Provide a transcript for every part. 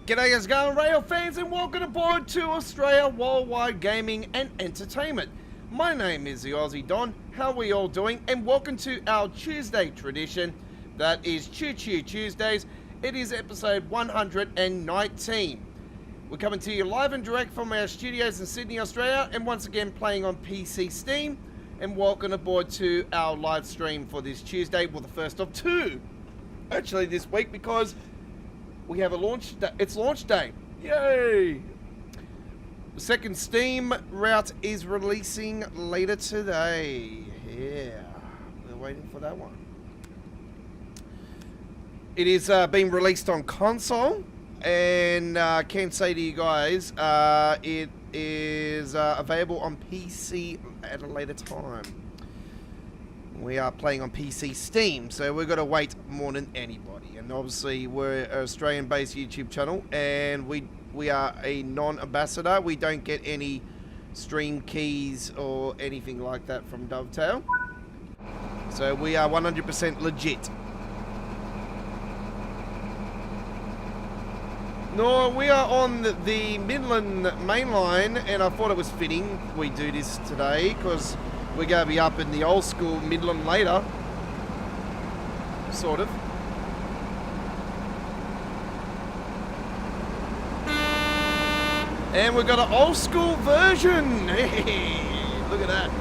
G'day guys, going Railfans, and welcome aboard to Australia Worldwide Gaming and Entertainment. My name is the Aussie Don. How are we all doing? And welcome to our Tuesday tradition, that is Choo Choo Tuesdays. It is episode 119. We're coming to you live and direct from our studios in Sydney, Australia, and once again playing on PC Steam. And welcome aboard to our live stream for this Tuesday, well, the first of two actually this week, because we have a launch day. It's launch day. Yay! The second Steam route is releasing later today. Yeah, we're waiting for that one. It is being released on console, and I can say to you guys, it is available on PC at a later time. We are playing on PC Steam, so we've got to wait more than anybody. And obviously, we're an Australian-based YouTube channel, and we are a non-ambassador. We don't get any stream keys or anything like that from Dovetail. So we are 100% legit. No, we are on the Midland main line, and I thought it was fitting we do this today, because we're going to be up in the old school Midland later. Sort of. And we've got an old school version. Hey, look at that.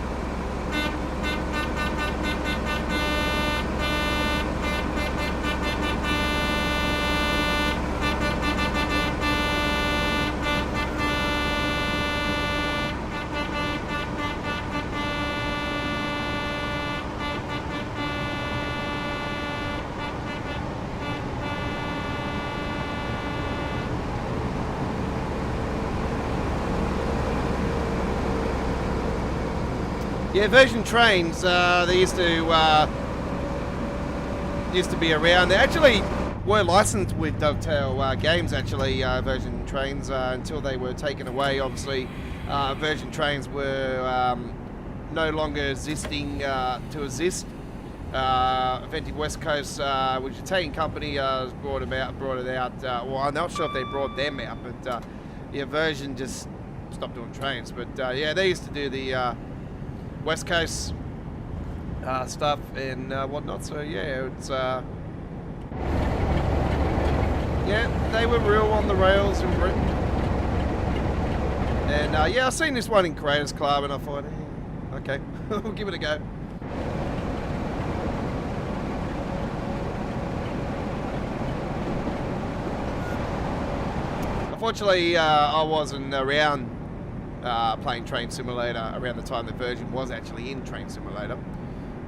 Yeah, version trains, they used to be around. They actually were licensed with Dovetail games, actually, version trains, until they were taken away. Obviously, version trains were no longer existing to exist. Eventually, West Coast, which is an Italian company, brought it out. Well, I'm not sure if they brought them out, but yeah, version just stopped doing trains. But yeah, they used to do the West Coast stuff and whatnot, so yeah, it's yeah, they were real on the rails in Britain. And yeah, I've seen this one in Creators Club, and I thought, hey, okay, we'll give it a go. Unfortunately, I wasn't around playing Train Simulator around the time the version was actually in Train Simulator,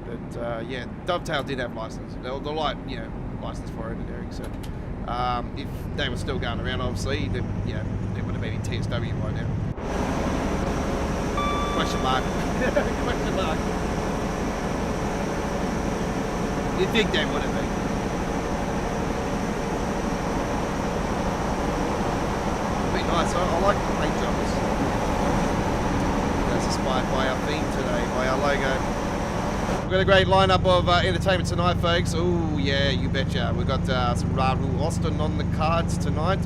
but yeah, Dovetail did have license. The license for it and everything. So if they were still going around, obviously, then yeah, they would have been in TSW by now. Question mark. Question mark. You'd think they would have been. It'd be nice. I like the paint jobs. Inspired by our theme today, by our logo. We've got a great lineup of entertainment tonight, folks. Oh yeah, you betcha. We've got some Railworks Austin on the cards tonight.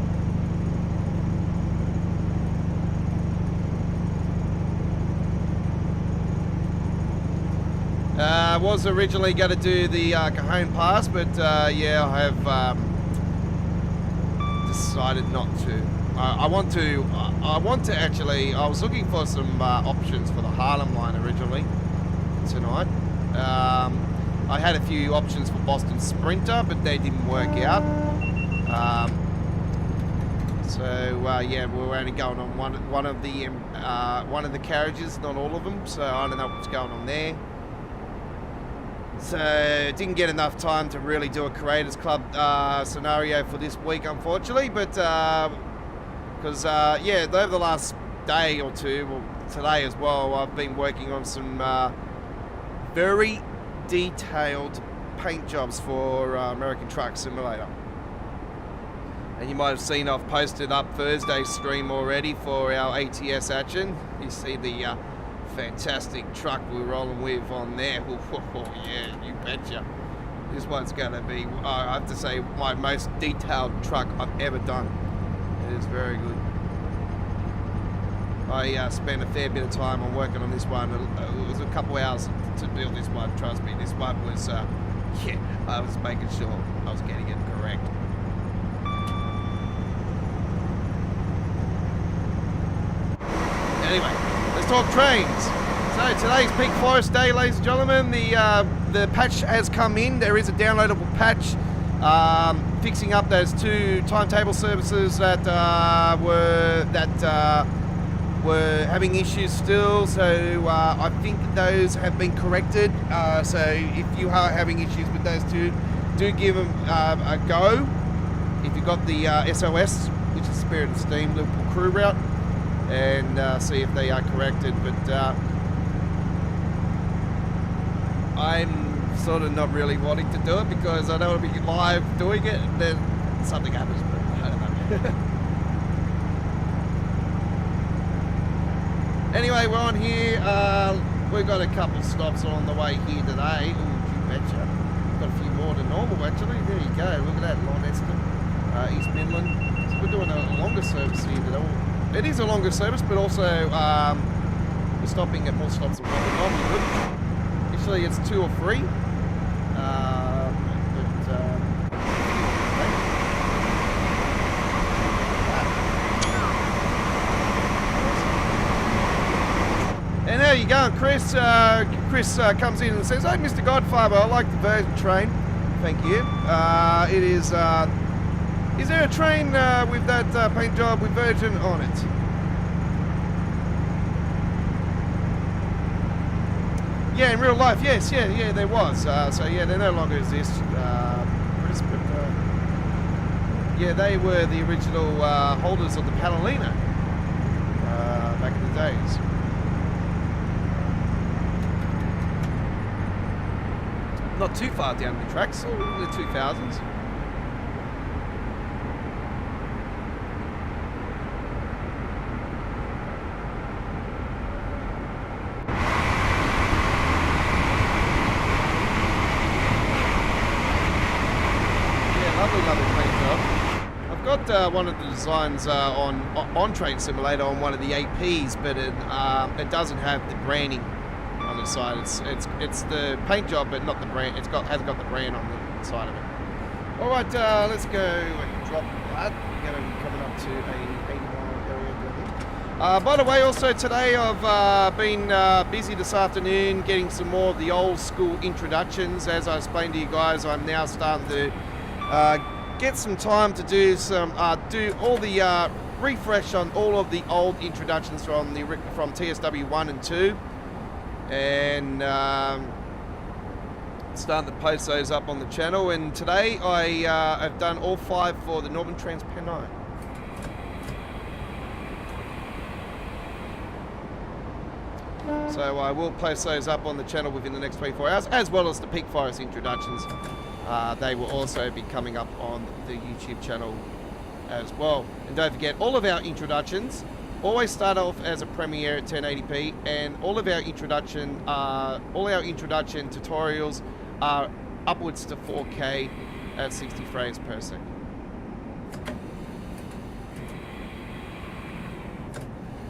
Was originally going to do the Cajon Pass, but yeah, I have decided not to. I want to actually, I was looking for some options for the Harlem line originally tonight. I had a few options for Boston Sprinter, but they didn't work out. So yeah, we're only going on one of the carriages, not all of them. So I don't know what's going on there. So didn't get enough time to really do a Creators Club scenario for this week, unfortunately. But because yeah, over the last day or two, well, today as well, I've been working on some very detailed paint jobs for American Truck Simulator. And you might have seen I've posted up Thursday's stream already for our ATS action. You see the fantastic truck we're rolling with on there. Oh, yeah, you betcha. This one's going to be, I have to say, my most detailed truck I've ever done. It is very good. I spent a fair bit of time on working on this one. It was a couple hours to build this one. Trust me, this one was, yeah, I was making sure I was getting it correct. Anyway, let's talk trains. So today's Peak Forest Day, ladies and gentlemen. The patch has come in. There is a downloadable patch fixing up those 2 timetable services that were having issues still. So I think those have been corrected. So if you are having issues with those 2, do give them a go. If you've got the SOS, which is Spirit and Steam Liverpool Crew Route, and see if they are corrected. But I'm sort of not really wanting to do it because I don't want to be live doing it and then something happens, but I don't know. Anyway, we're on here. We've got a couple stops on the way here today. Ooh, you betcha. Got a few more than normal actually. There you go. Look at that, Launceston, East Midland. So we're doing a longer service here today. It is a longer service, but also we're stopping at more stops than what we normally would. Actually, it's 2 or 3. And there you go, Chris. Chris comes in and says, "Hey, Mr. Godfather, I like the Virgin train." Thank you. It is. Is there a train with that paint job with Virgin on it? Yeah, in real life, yes, yeah, there was. So yeah, they no longer exist, Chris, but yeah, they were the original holders of the Patalina back in the days. Not too far down the tracks, all the 2000s. I've got one of the designs on Train Simulator on one of the APs, but it doesn't have the branding on the side. It's the paint job, but not the brand. Hasn't got the brand on the side of it. All right, let's go and drop that. We're going to be coming up to a 80-mile area. By the way, also today I've been busy this afternoon getting some more of the old school introductions. As I explained to you guys, I'm now starting to get some time to do some do all the refresh on all of the old introductions from TSW3 and 2, and starting to post those up on the channel. And today I have done all 5 for the Northern Transpennine. So I will post those up on the channel within the next 24 hours, as well as the Peak Forest introductions. They will also be coming up on the YouTube channel as well. And don't forget, all of our introductions always start off as a premiere at 1080p, and all of our introduction tutorials are upwards to 4K at 60 frames per second.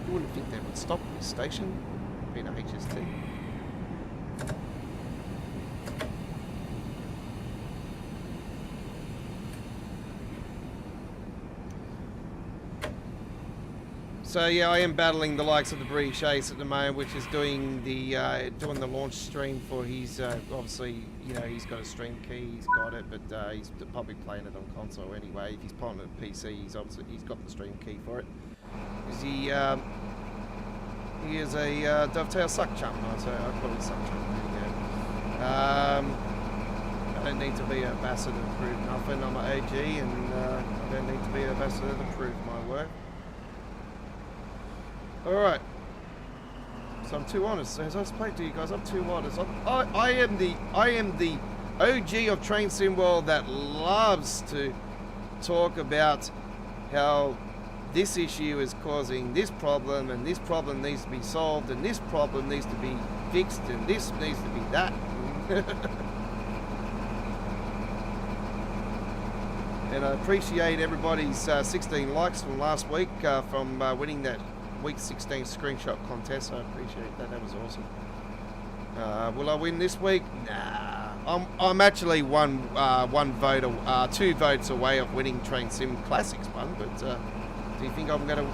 You wouldn't think they would stop at this station, being a HST. So yeah, I am battling the likes of the British Chase at the moment, which is doing the launch stream for his. Obviously, you know, he's got a stream key, he's got it, but he's probably playing it on console anyway. If he's playing it on PC, he's got the stream key for it. Is he? He is a Dovetail suck chum. So I call it suck chum. There you go. I don't need to be an ambassador to prove nothing. I'm an AG, and I don't need to be an ambassador to prove my work. Alright, so I'm too honest. As I explained to you guys, I'm too honest. I am the OG of Train Sim World that loves to talk about how this issue is causing this problem, and this problem needs to be solved, and this problem needs to be fixed, and this needs to be that. And I appreciate everybody's 16 likes from last week from winning that week 16 screenshot contest. I appreciate that. That was awesome. Will I win this week? Nah. I'm actually two votes away of winning Train Sim Classics one. But do you think I'm going to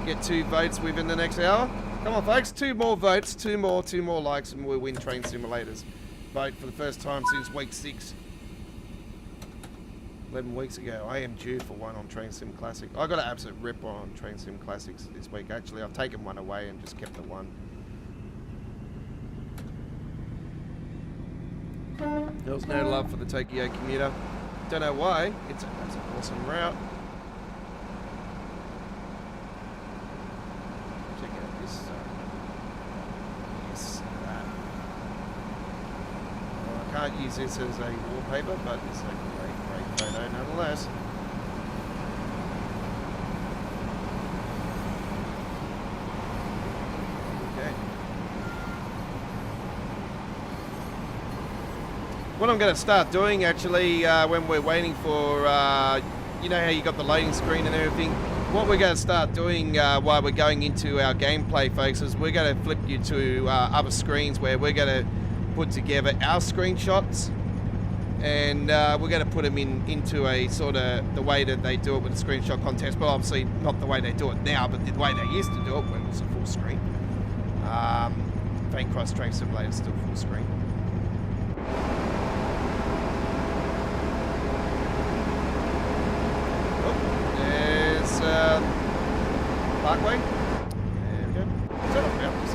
get 2 votes within the next hour? Come on, folks. 2 more votes, 2 more likes, and we'll win Train Simulators. Vote for the first time since week 6. 11 weeks ago. I am due for one on Train Sim Classic. I got an absolute rip on Train Sim Classics this week. Actually, I've taken one away and just kept the one. There was no love for the Tokyo commuter. Don't know why. It's an awesome route. Check out this. Well, I can't use this as a wallpaper, but it's a great photo nonetheless. Okay. What I'm going to start doing actually when we're waiting for, you know how you got the loading screen and everything, what we're going to start doing while we're going into our gameplay, folks, is we're going to flip you to other screens where we're going to put together our screenshots. And we're going to put them into a sort of the way that they do it with the screenshot contest, but obviously not the way they do it now, but the way they used to do it when it was a full screen. Fane Cross Train Simulator is still full screen. Oh, there's Parkway. There we go. Is that a mountain?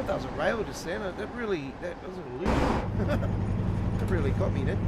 That was a rail just then. That was an illusion. That really got me then.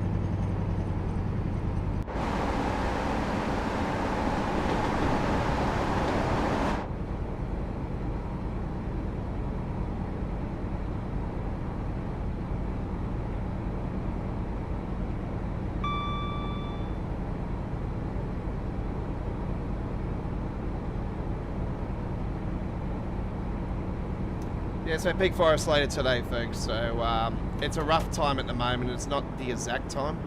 Yeah, so Peak Forest later today, folks. So it's a rough time at the moment. It's not the exact time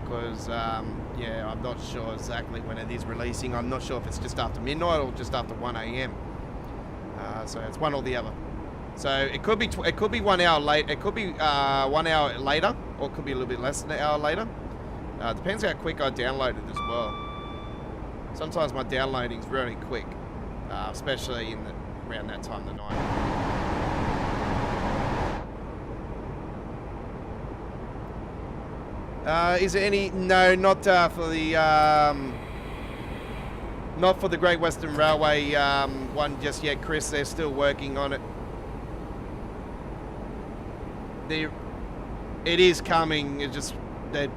because, yeah, I'm not sure exactly when it is releasing. I'm not sure if it's just after midnight or just after 1 a.m. So it's one or the other. So it could be 1 hour late. It could be 1 hour later, or it could be a little bit less than an hour later. Depends how quick I download it as well. Sometimes my downloading is really quick, especially around that time of the night. Is there any? No, not for the not for the Great Western Railway one just yet, Chris. They're still working on it. It is coming. It's just they're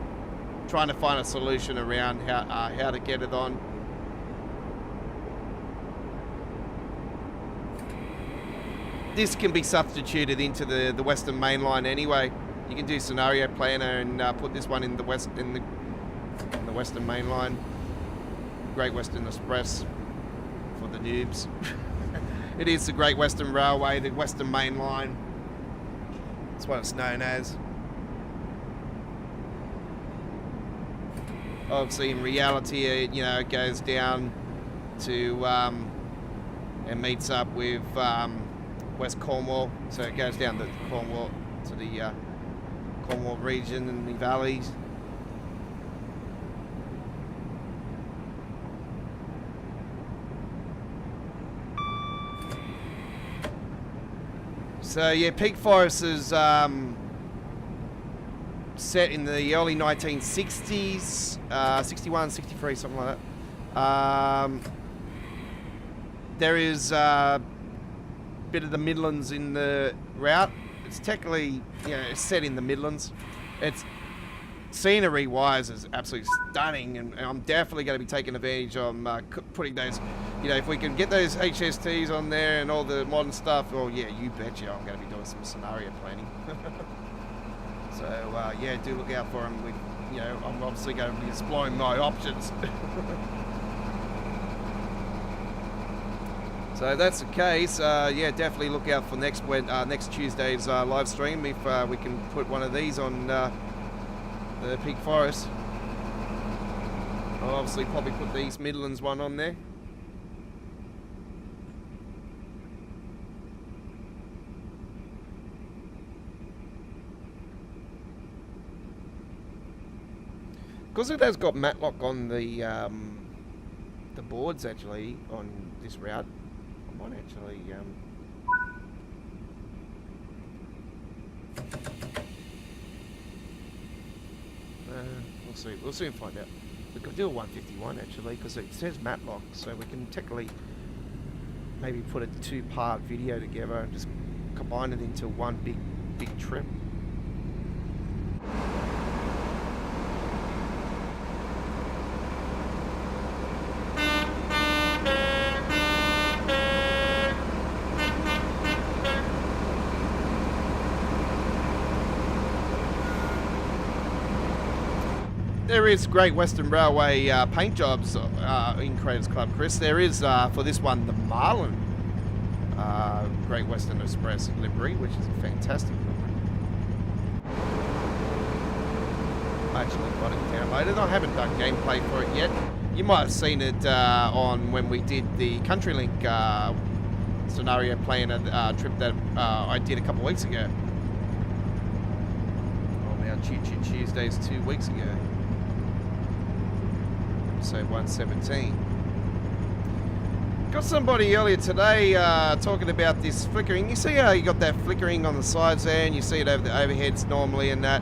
trying to find a solution around how to get it on. This can be substituted into the Western Main Line anyway. You can do scenario planner and put this one in the Western Main Line, Great Western Express for the noobs. It is the Great Western Railway, the Western Main Line. That's what it's known as. Obviously, in reality, it goes down to and meets up with West Cornwall, so it goes down to Cornwall to the Cornwall region and the valleys. So yeah, Peak Forest is set in the early 1960s, 61, 63, something like that. There is a bit of the Midlands in the route. It's technically, it's set in the Midlands. It's scenery-wise is absolutely stunning, and I'm definitely going to be taking advantage of putting those, if we can get those HSTs on there and all the modern stuff. Well, yeah, you betcha, I'm going to be doing some scenario planning. So yeah, do look out for them. I'm obviously going to be exploring my options. So that's the case. Yeah, definitely look out for next Tuesday's live stream if we can put one of these on the Peak Forest. I'll obviously probably put the East Midlands one on there. Because it has got matlock on the boards actually on this route, I might actually we'll soon find out. We could do a 151 actually because it says matlock, so we can technically maybe put a 2-part video together and just combine it into one big trip. There is Great Western Railway paint jobs in Creators Club, Chris. There is, for this one, the Marlin Great Western Express livery, which is a fantastic livery. I actually got it downloaded. I haven't done gameplay for it yet. You might have seen it on when we did the CountryLink scenario plan trip that I did a couple of weeks ago. On our Choo Choo Tuesdays 2 weeks ago. Episode 117. Got somebody earlier today talking about this flickering. You see how you got that flickering on the sides there, and you see it over the overheads normally and that.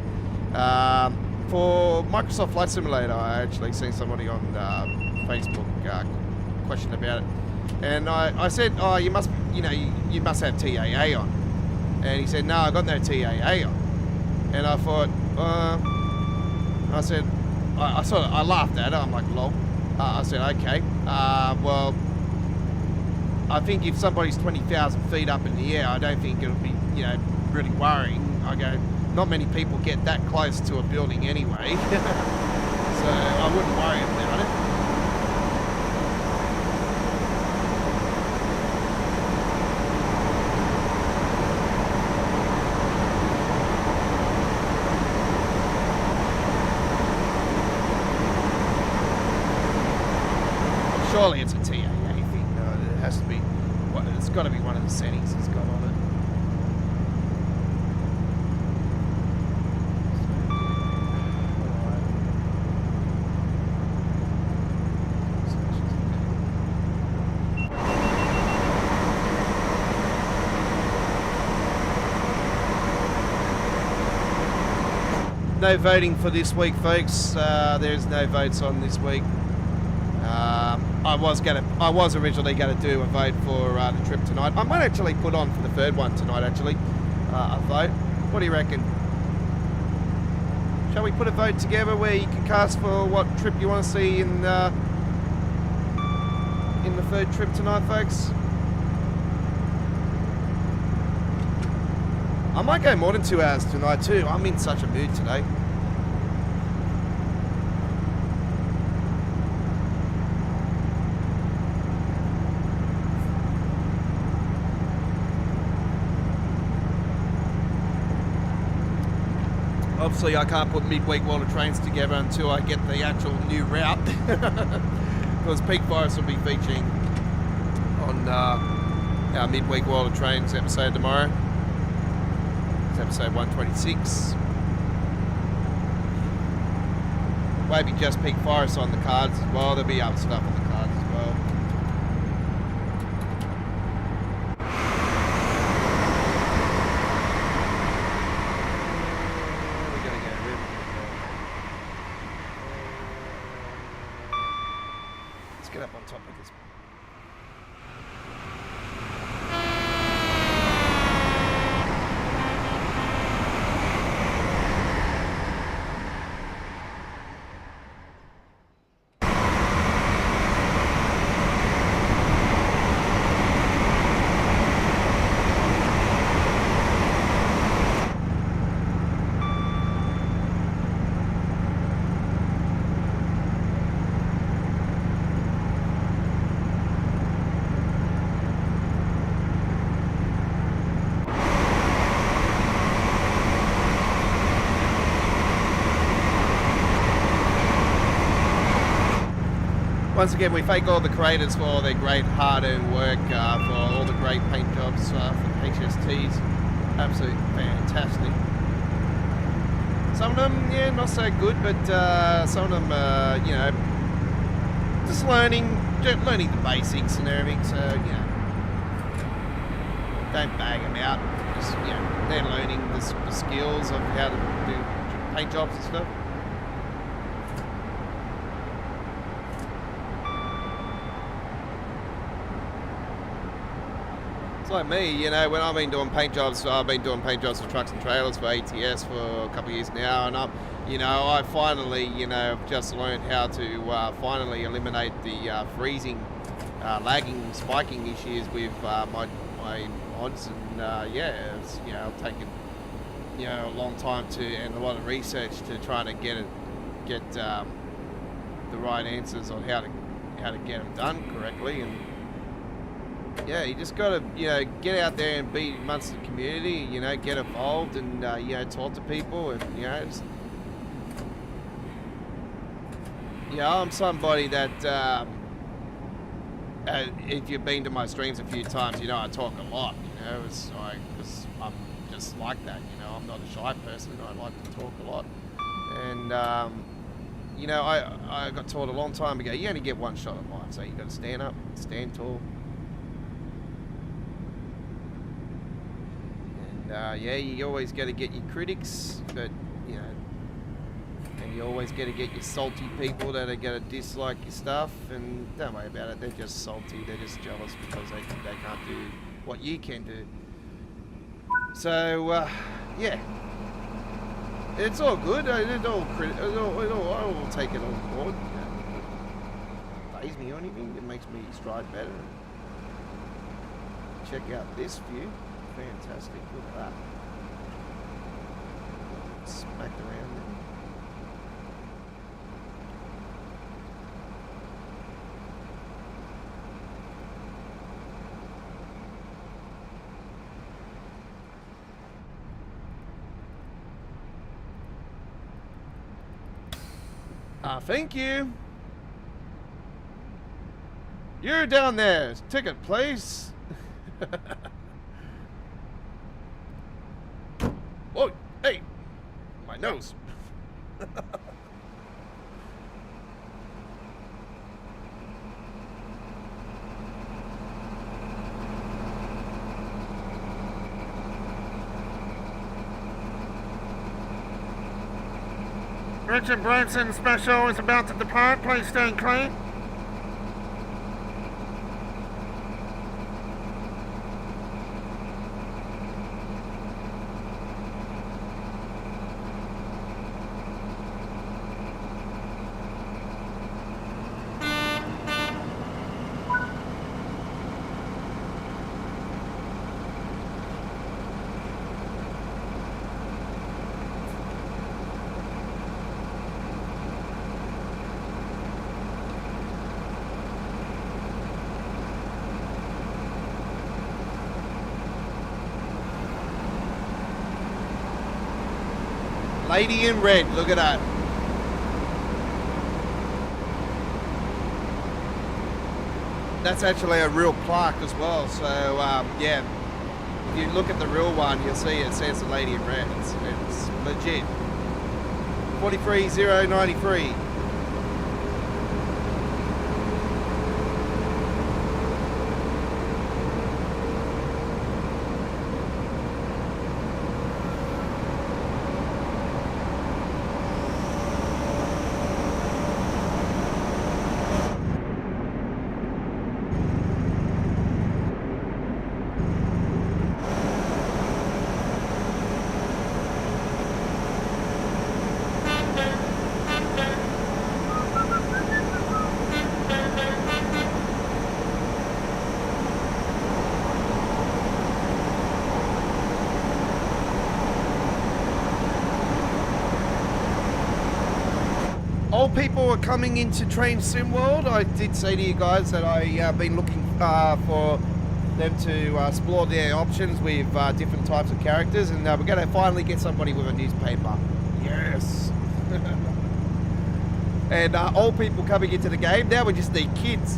For Microsoft Flight Simulator, I actually seen somebody on Facebook question about it, and I said, "Oh, you must have TAA on," and he said, "No, I got no TAA on," and I thought, I said. I laughed at it. I'm like, lol. I said, okay. Well, I think if somebody's 20,000 feet up in the air, I don't think it'll be, really worrying. I go, not many people get that close to a building anyway, so I wouldn't worry about it. Surely it's a TAA thing. It has to be. It's got to be one of the settings it's got on it. No voting for this week, folks. There's no votes on this week. I was originally going to do a vote for the trip tonight. I might actually put on for the third one tonight, actually, a vote. What do you reckon? Shall we put a vote together where you can cast for what trip you want to see in the third trip tonight, folks? I might go more than 2 hours tonight too. I'm in such a mood today. Obviously, I can't put midweek World of Trains together until I get the actual new route, because Peak Forest will be featuring on our midweek World of Trains episode tomorrow. It's episode 126. Maybe just Peak Forest on the cards as well. There'll be other stuff on the cards as well. Get up on top of this. once again, we thank all the creators for all their great hard-earned work, for all the great paint jobs for the HSTs. Absolutely fantastic. Some of them, yeah, not so good, but some of them, you know, just learning the basics and everything. So, you know, don't bag them out. Just, you know, they're learning the skills of how to do paint jobs and stuff. It's like me, you know, when I've been doing paint jobs for trucks and trailers for ATS for a couple of years now, and I finally, you know, just learned how to finally eliminate the freezing, lagging, spiking issues with my mods, and yeah, it's, you know, taken, you know, a long time and a lot of research to try to get the right answers on how to get them done correctly. And yeah, you just got to, you know, get out there and be amongst the community, you know, get involved and, you know, talk to people and, you know, just, I'm somebody that, if you've been to my streams a few times, you know, I talk a lot, you know, because I'm just like that, you know, I'm not a shy person, I like to talk a lot. And, you know, I got taught a long time ago, you only get one shot at life, so you got to stand up, stand tall. Yeah, you always got to get your critics, but, you know, and you always got to get your salty people that are going to dislike your stuff, and don't worry about it, they're just salty, they're just jealous because they think they can't do what you can do. So, yeah, it's all good, I will take it on board, you know, it doesn't faze me or anything, it makes me stride better. Check out this view. Fantastic, look at that. Smacked around there. Thank you. You're down there. Ticket, please. Whoa, hey, my nose. Richard Branson special is about to depart. Please stay clean. Lady in red, look at that. That's actually a real plaque as well, so yeah, if you look at the real one, you'll see it says the Lady in red, it's legit. 43093. Old people are coming into Train Sim World. I did say to you guys that I've been looking for them to explore their options with different types of characters, and we're going to finally get somebody with a newspaper. Yes. Richard Branson special is about to depart. Please stay clean. We're going to finally get somebody with a newspaper. Yes. We're going to finally get somebody with a newspaper. Yes. We're going to finally get somebody with a newspaper. Yes. and old people coming into the game. Now we just need kids.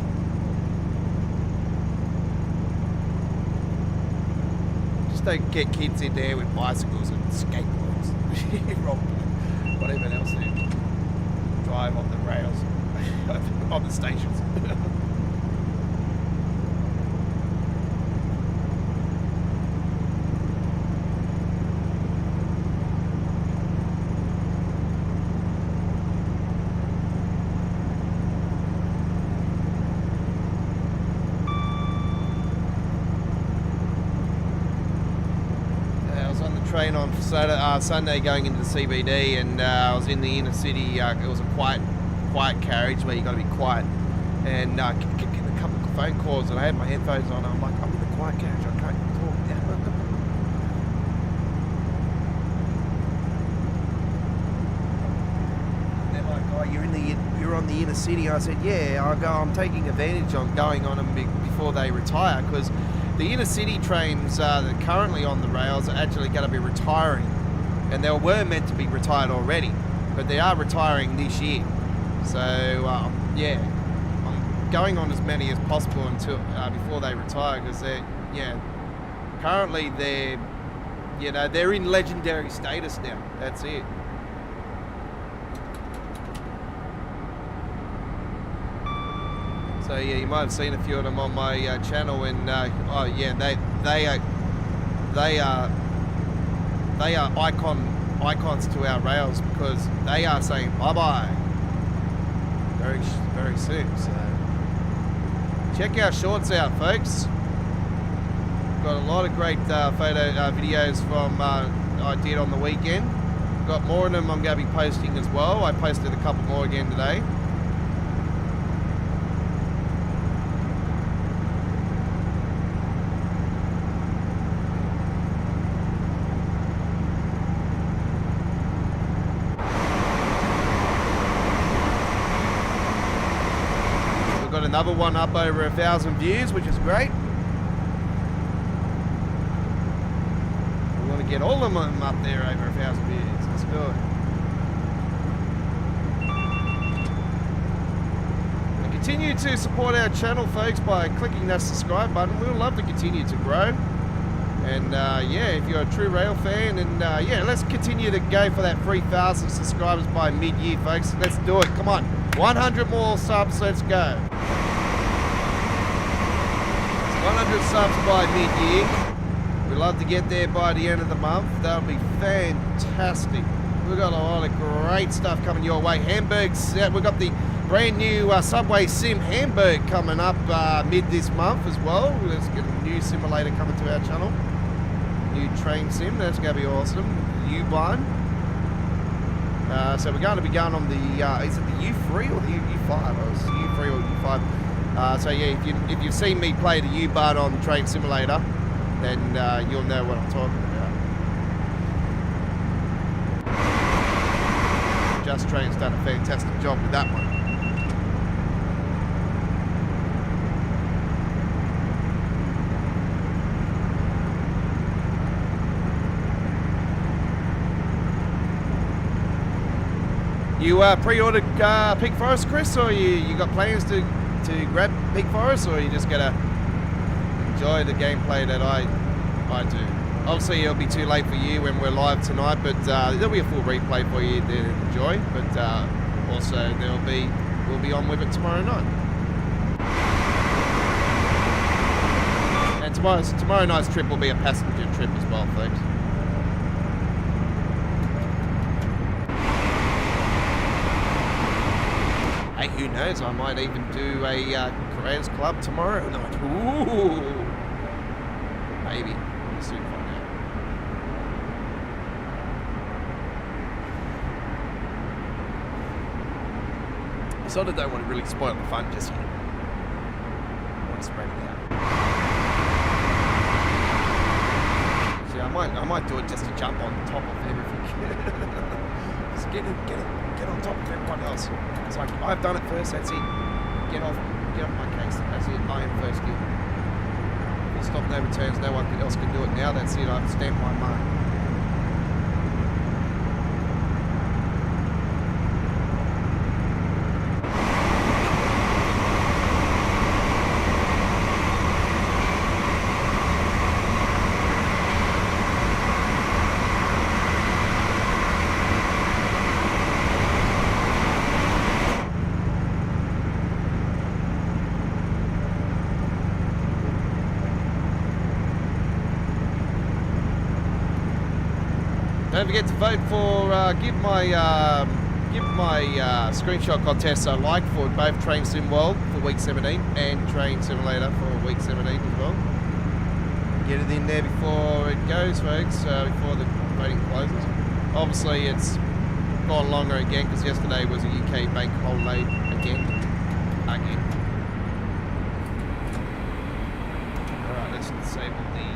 Just don't get kids in there with bicycles and skateboards. Whatever else they drive on the rails, on the stations. Train on Sunday going into the CBD, and I was in the inner city. It was a quiet carriage where you got to be quiet, and getting a couple of phone calls, and I had my headphones on. I'm like, I'm in the quiet carriage, I can't talk now. And they're like, oh, you're on the inner city. I said, yeah. I'm taking advantage of going on them before they retire, because the inner city trains that are currently on the rails are actually going to be retiring, and they were meant to be retired already, but they are retiring this year. So yeah, I'm going on as many as possible until before they retire, because currently they're in legendary status now. That's it. So yeah, you might have seen a few of them on my channel, and they are icons to our rails, because they are saying bye bye very soon. So check our shorts out, folks. Got a lot of great videos from I did on the weekend. Got more of them I'm going to be posting as well. I posted a couple more again today. Another one up over 1,000 views, which is great. We want to get all of them up there over 1,000 views. Let's do it. And continue to support our channel, folks, by clicking that subscribe button. We would love to continue to grow. And if you're a true rail fan, and let's continue to go for that 3,000 subscribers by mid-year, folks. Let's do it. Come on, 100 more subs. Let's go. 100 subs by mid-year. We'd love to get there by the end of the month. That would be fantastic. We've got a lot of great stuff coming your way. Hamburgs, we've got the brand new Subway Sim Hamburg coming up mid this month as well. Let's get a new simulator coming to our channel. New train sim, that's going to be awesome. U-Bahn. So we're going to be going on the, is it the U3 or the U5? Oh, it's the U3 or U5. So yeah, if you've seen me play the U-Bahn on Train Simulator, then you'll know what I'm talking about. Just Train's done a fantastic job with that one. You pre-ordered Peak Forest, Chris, or you got plans to grab Peak Forest, or are you just gonna enjoy the gameplay that I do? Obviously it'll be too late for you when we're live tonight, but there'll be a full replay for you to enjoy, but also we'll be on with it tomorrow night. And tomorrow night's trip will be a passenger trip as well, folks. Hey, who knows? I might even do a Creators Club tomorrow night. Ooh, maybe. We'll soon find out. I sort of don't want to really spoil the fun just yet. I want to spread it out. See, I might do it just to jump on top of everything. Just get on top of everyone else. It's like, I've done it first, that's it. Get off my case, that's it. I am first gear. Full stop, no returns, no one else can do it now, that's it. I've stamped my mark. Don't forget to vote for, give my screenshot contest a like for both Train Sim World for week 17 and Train Simulator for week 17 as well. Get it in there before it goes, folks, before the voting closes. Obviously, it's gone longer again because yesterday was a UK bank holiday again. Alright, let's disable the...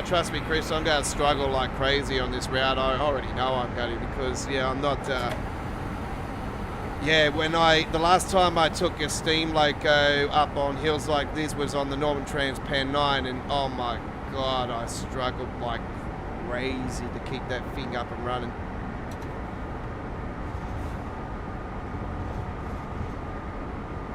trust me, Chris, I'm going to struggle like crazy on this route. I already know I'm going to because, yeah, I'm not... yeah, the last time I took a steam loco up on hills like this was on the Northern Trans Pan 9, and oh my God, I struggled like crazy to keep that thing up and running.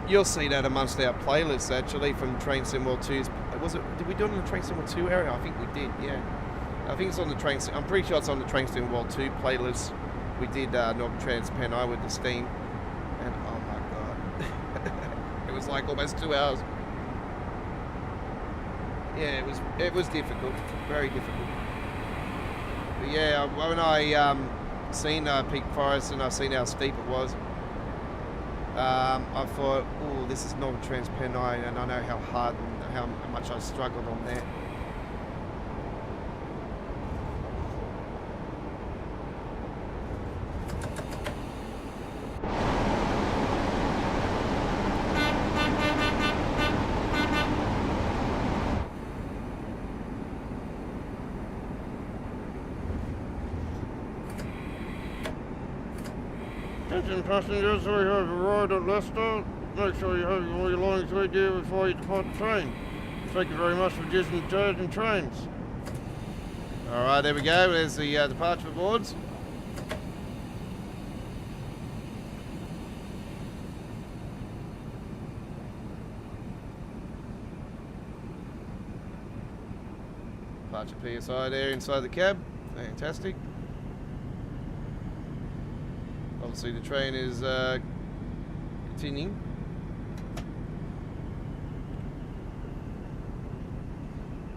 You'll see that amongst our playlists actually from Train Sim World 2's. Was it? Did we do it in the Train Sim World 2 area? I think we did. Yeah, I think it's on the Train. I'm pretty sure it's on the Train Sim World 2 playlist. We did Northern Trans Pan I with the steam, and oh my God, it was like almost 2 hours. Yeah, it was difficult, very difficult. But yeah, when I seen Peak Forest and I seen how steep it was. I thought, oh, this is Northern Trans Pan 9, and I know how hard and how much I struggled on there. Attention passengers, we have arrived at Leicester. Make sure you have all your belongings with you before you depart the train. Thank you very much for using trains. Alright, there we go. There's the departure boards. Departure PSI there inside the cab. Fantastic. Obviously the train is continuing.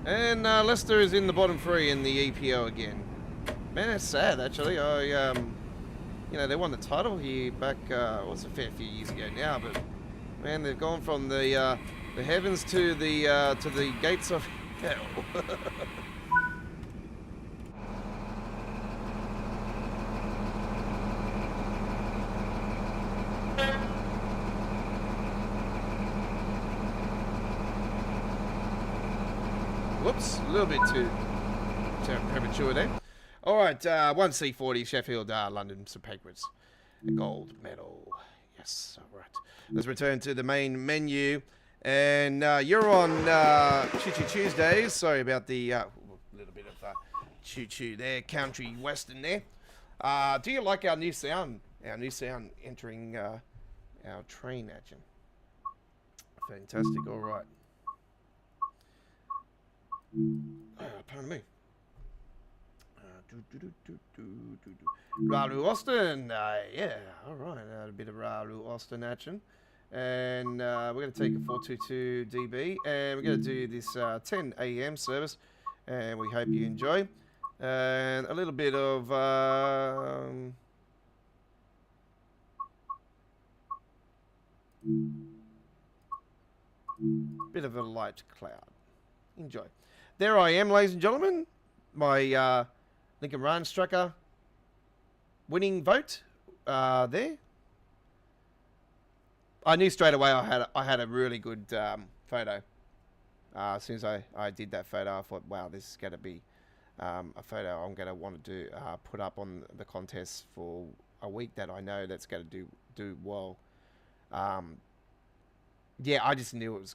And Leicester is in the bottom three in the EPO again. Man, that's sad actually. You know, they won the title here back, well, it's a fair few years ago now, but man, they've gone from the heavens to the gates of hell. Whoops, a little bit too premature there. All right, 1C40 Sheffield, London, St Pancras, a gold medal. Yes, all right. Let's return to the main menu, and you're on Choo Choo Tuesdays. Sorry about the little bit of choo choo there, country western there. Do you like our new sound? Our new sound entering our train action. Fantastic. All right. Pardon me. Railworks Austin, yeah, all right, a bit of Railworks Austin action, and we're going to take a 422 DB, and we're going to do this 10 AM service, and we hope you enjoy, and a little bit of a light cloud. Enjoy. There I am, ladies and gentlemen. My Lincoln Ranch Trucker winning vote there. I knew straight away I had a really good photo. As soon as I did that photo, I thought, wow, this is going to be a photo I'm going to want to do put up on the contest for a week that I know that's going to do well. Yeah, I just knew it was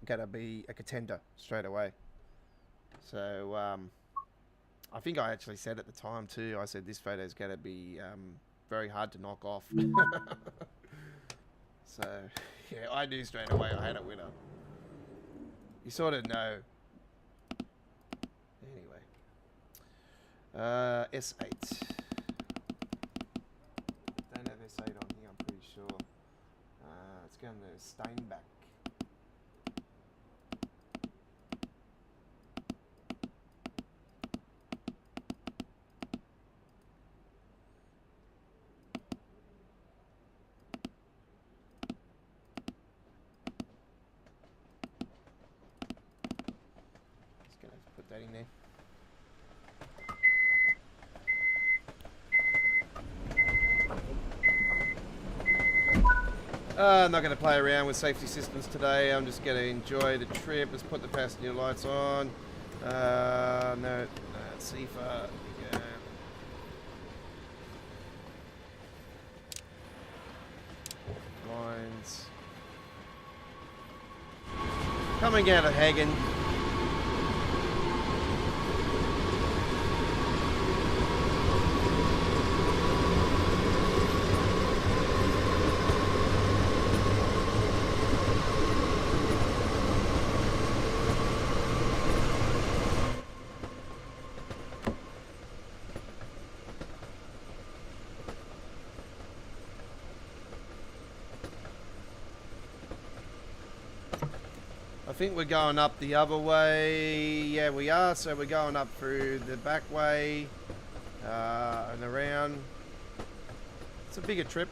going to be a contender straight away. So I think I actually said at the time too, I said this photo is going to be very hard to knock off. So yeah, I knew straight away I had a winner. You sort of know. Anyway, S8. Don't have S8 on here, I'm pretty sure. Let's go to Steinbach. Just gonna have to put that in there. I'm not going to play around with safety systems today. I'm just going to enjoy the trip. Let's put the passenger lights on. No, CFA. Yeah. Lines. Coming out of Hagen. I think we're going up the other way. Yeah, we are. So we're going up through the back way and around. It's a bigger trip.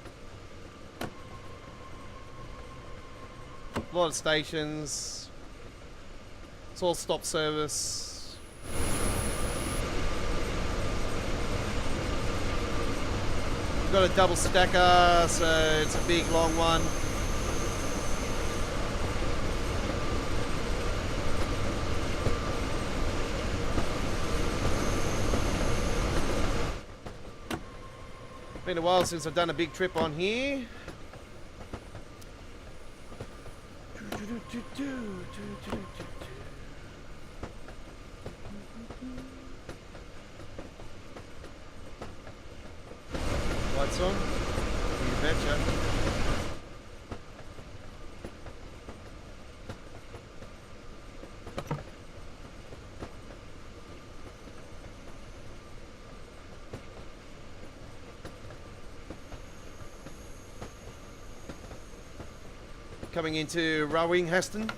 A lot of stations. It's all stop service. We've got a double stacker, so it's a big long one. Been a while since I've done a big trip on here. Lights on? You betcha. Coming into Rowing Haston.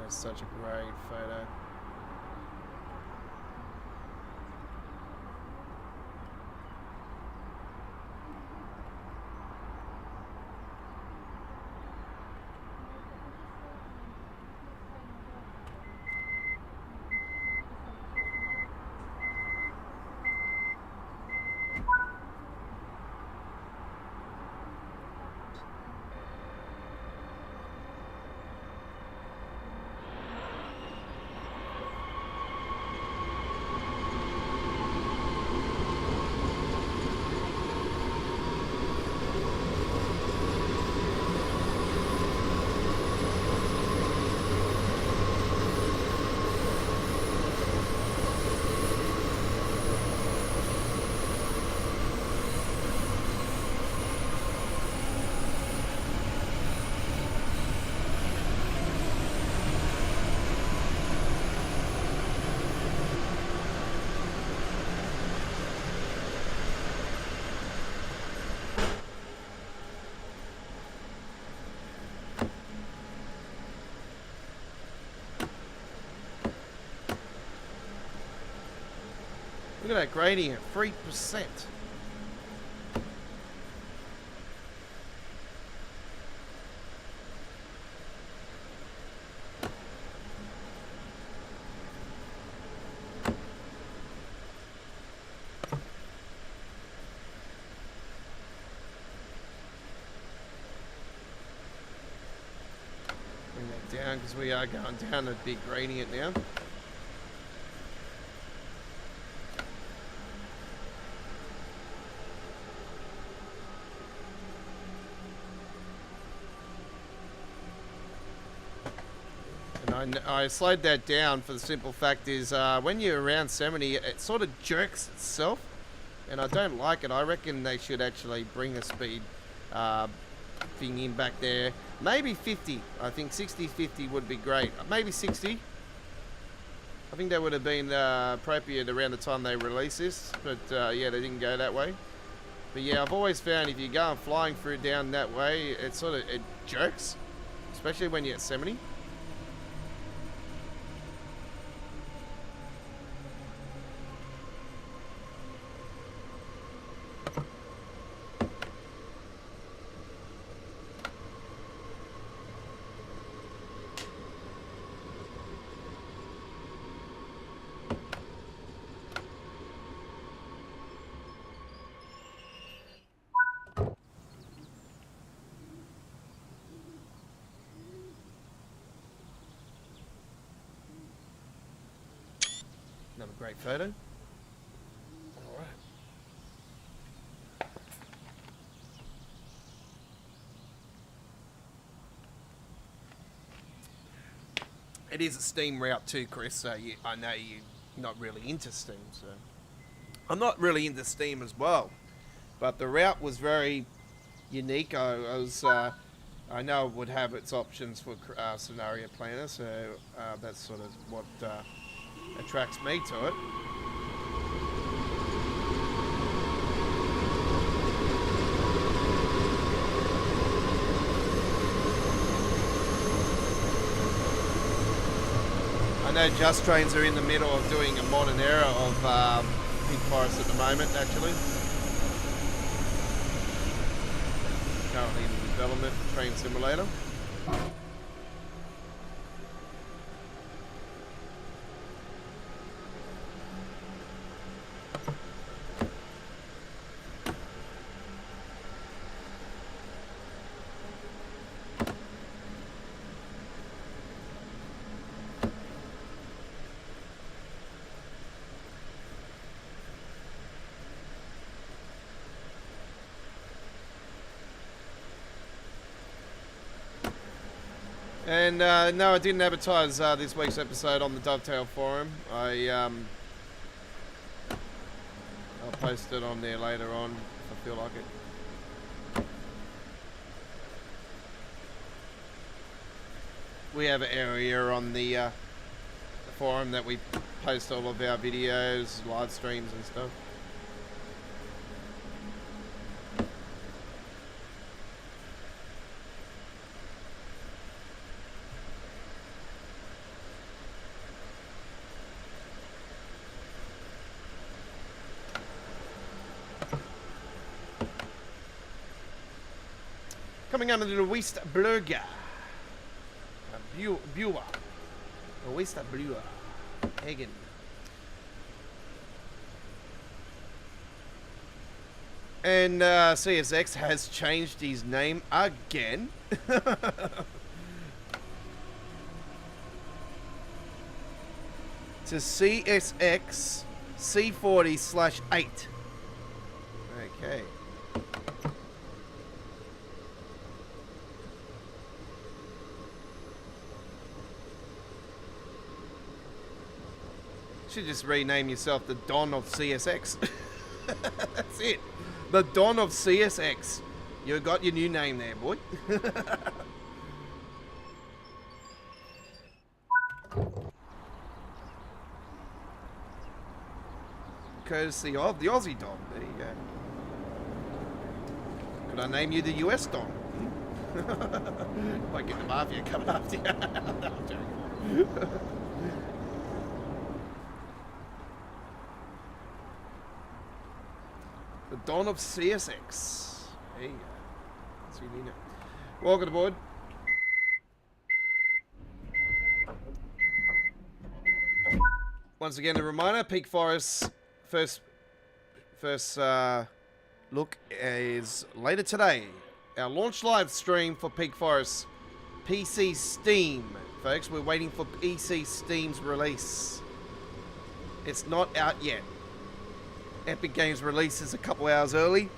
That's such a great photo. Look at that gradient, 3%. Bring that down because we are going down a big gradient now. And I slowed that down for the simple fact is when you're around 70, it sort of jerks itself, and I don't like it. I reckon they should actually bring a speed thing in back there. Maybe 50. I think 60, 50 would be great. Maybe 60. I think that would have been appropriate around the time they released this, but yeah, they didn't go that way. But yeah, I've always found if you go flying through down that way, it jerks, especially when you're at 70. Another great photo. All right. It is a Steam route too, Chris, so I know you're not really into Steam, so... I'm not really into Steam as well, but the route was very unique. I know it would have its options for scenario planner, so that's sort of what attracts me to it. I know Just Trains are in the middle of doing a modern era of Pink Forest at the moment, actually. Currently in development for Train Simulator. And no, I didn't advertise this week's episode on the Dovetail forum. I'll post it on there later on if I feel like it. We have an area on the forum that we post all of our videos, live streams and stuff. Coming under the West Blurger. Buer. West Blur. Hagen. And CSX has changed his name again. To CSX C40/8. Okay. Should just rename yourself the Don of CSX. That's it. The Don of CSX. You got your new name there, boy. Courtesy of the Aussie Don. There you go. Could I name you the US Don? Might get the mafia coming after you. No, I'm joking. The Dawn of CSX. There you go. That's what you need. Welcome aboard. Once again, a reminder: Peak Forest first look is later today. Our launch live stream for Peak Forest PC Steam, folks. We're waiting for PC Steam's release. It's not out yet. Epic Games releases a couple hours early.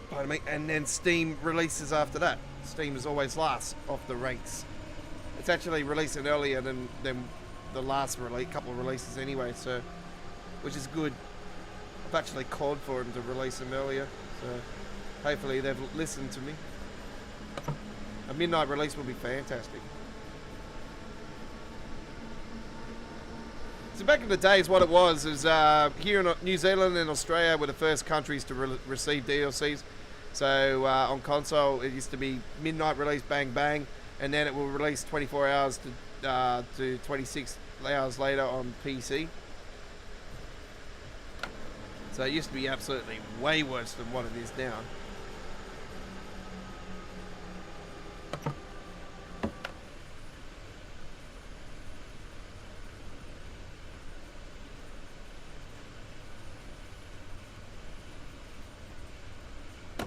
Pardon me. And then Steam releases after that. Steam is always last off the ranks. It's actually releasing earlier than the last couple of releases anyway, so which is good. I've actually called for them to release them earlier, so hopefully they've listened to me. A midnight release will be fantastic. So back in the days, what it was is here in New Zealand and Australia were the first countries to receive DLCs. So on console, it used to be midnight release, bang bang, and then it will release 24 hours to 26 hours later on PC. So it used to be absolutely way worse than what it is now.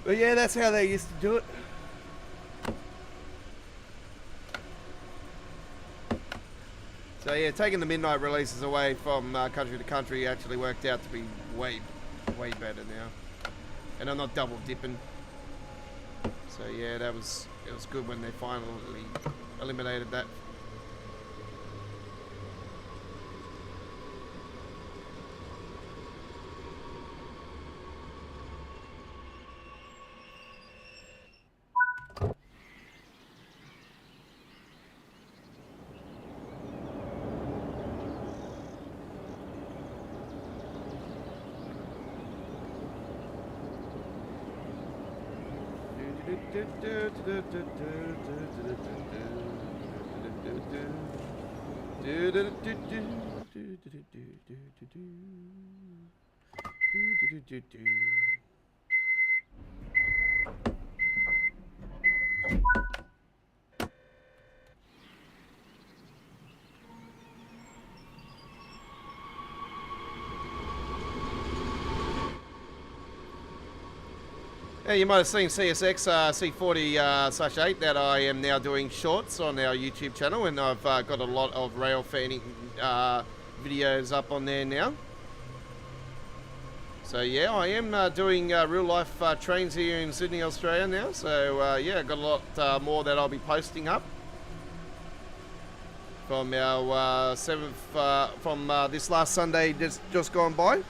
But yeah, that's how they used to do it. So yeah, taking the midnight releases away from country to country actually worked out to be way better now. And I'm not double dipping. So yeah, it was good when they finally eliminated that. Yeah, you might have seen CSX C40/8 that I am now doing shorts on our YouTube channel, and I've got a lot of rail fanning videos up on there now. So yeah, I am doing real life trains here in Sydney, Australia now. So yeah, got a lot more that I'll be posting up from our from this last Sunday just gone by.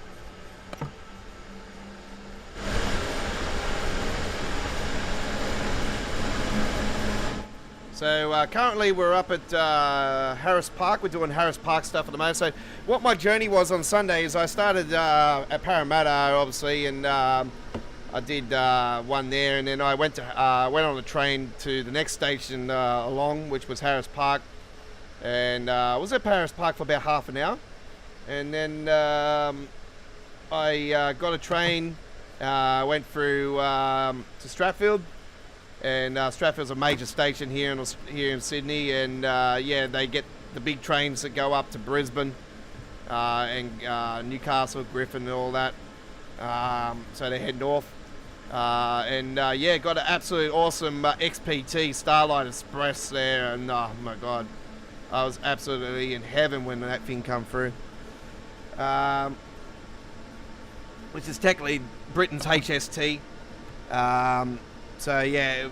So currently we're up at Harris Park. We're doing Harris Park stuff at the moment. So what my journey was on Sunday is I started at Parramatta, obviously, and I did one there, and then I went on a train to the next station along, which was Harris Park, and I was at Harris Park for about half an hour, and then I got a train, went through to Strathfield. And Strathfield's a major station here in Sydney, and yeah, they get the big trains that go up to Brisbane and Newcastle, Griffin, and all that. So they head north, and yeah, got an absolute awesome XPT Starlight Express there, and oh my god, I was absolutely in heaven when that thing come through. Which is technically Britain's HST. So yeah,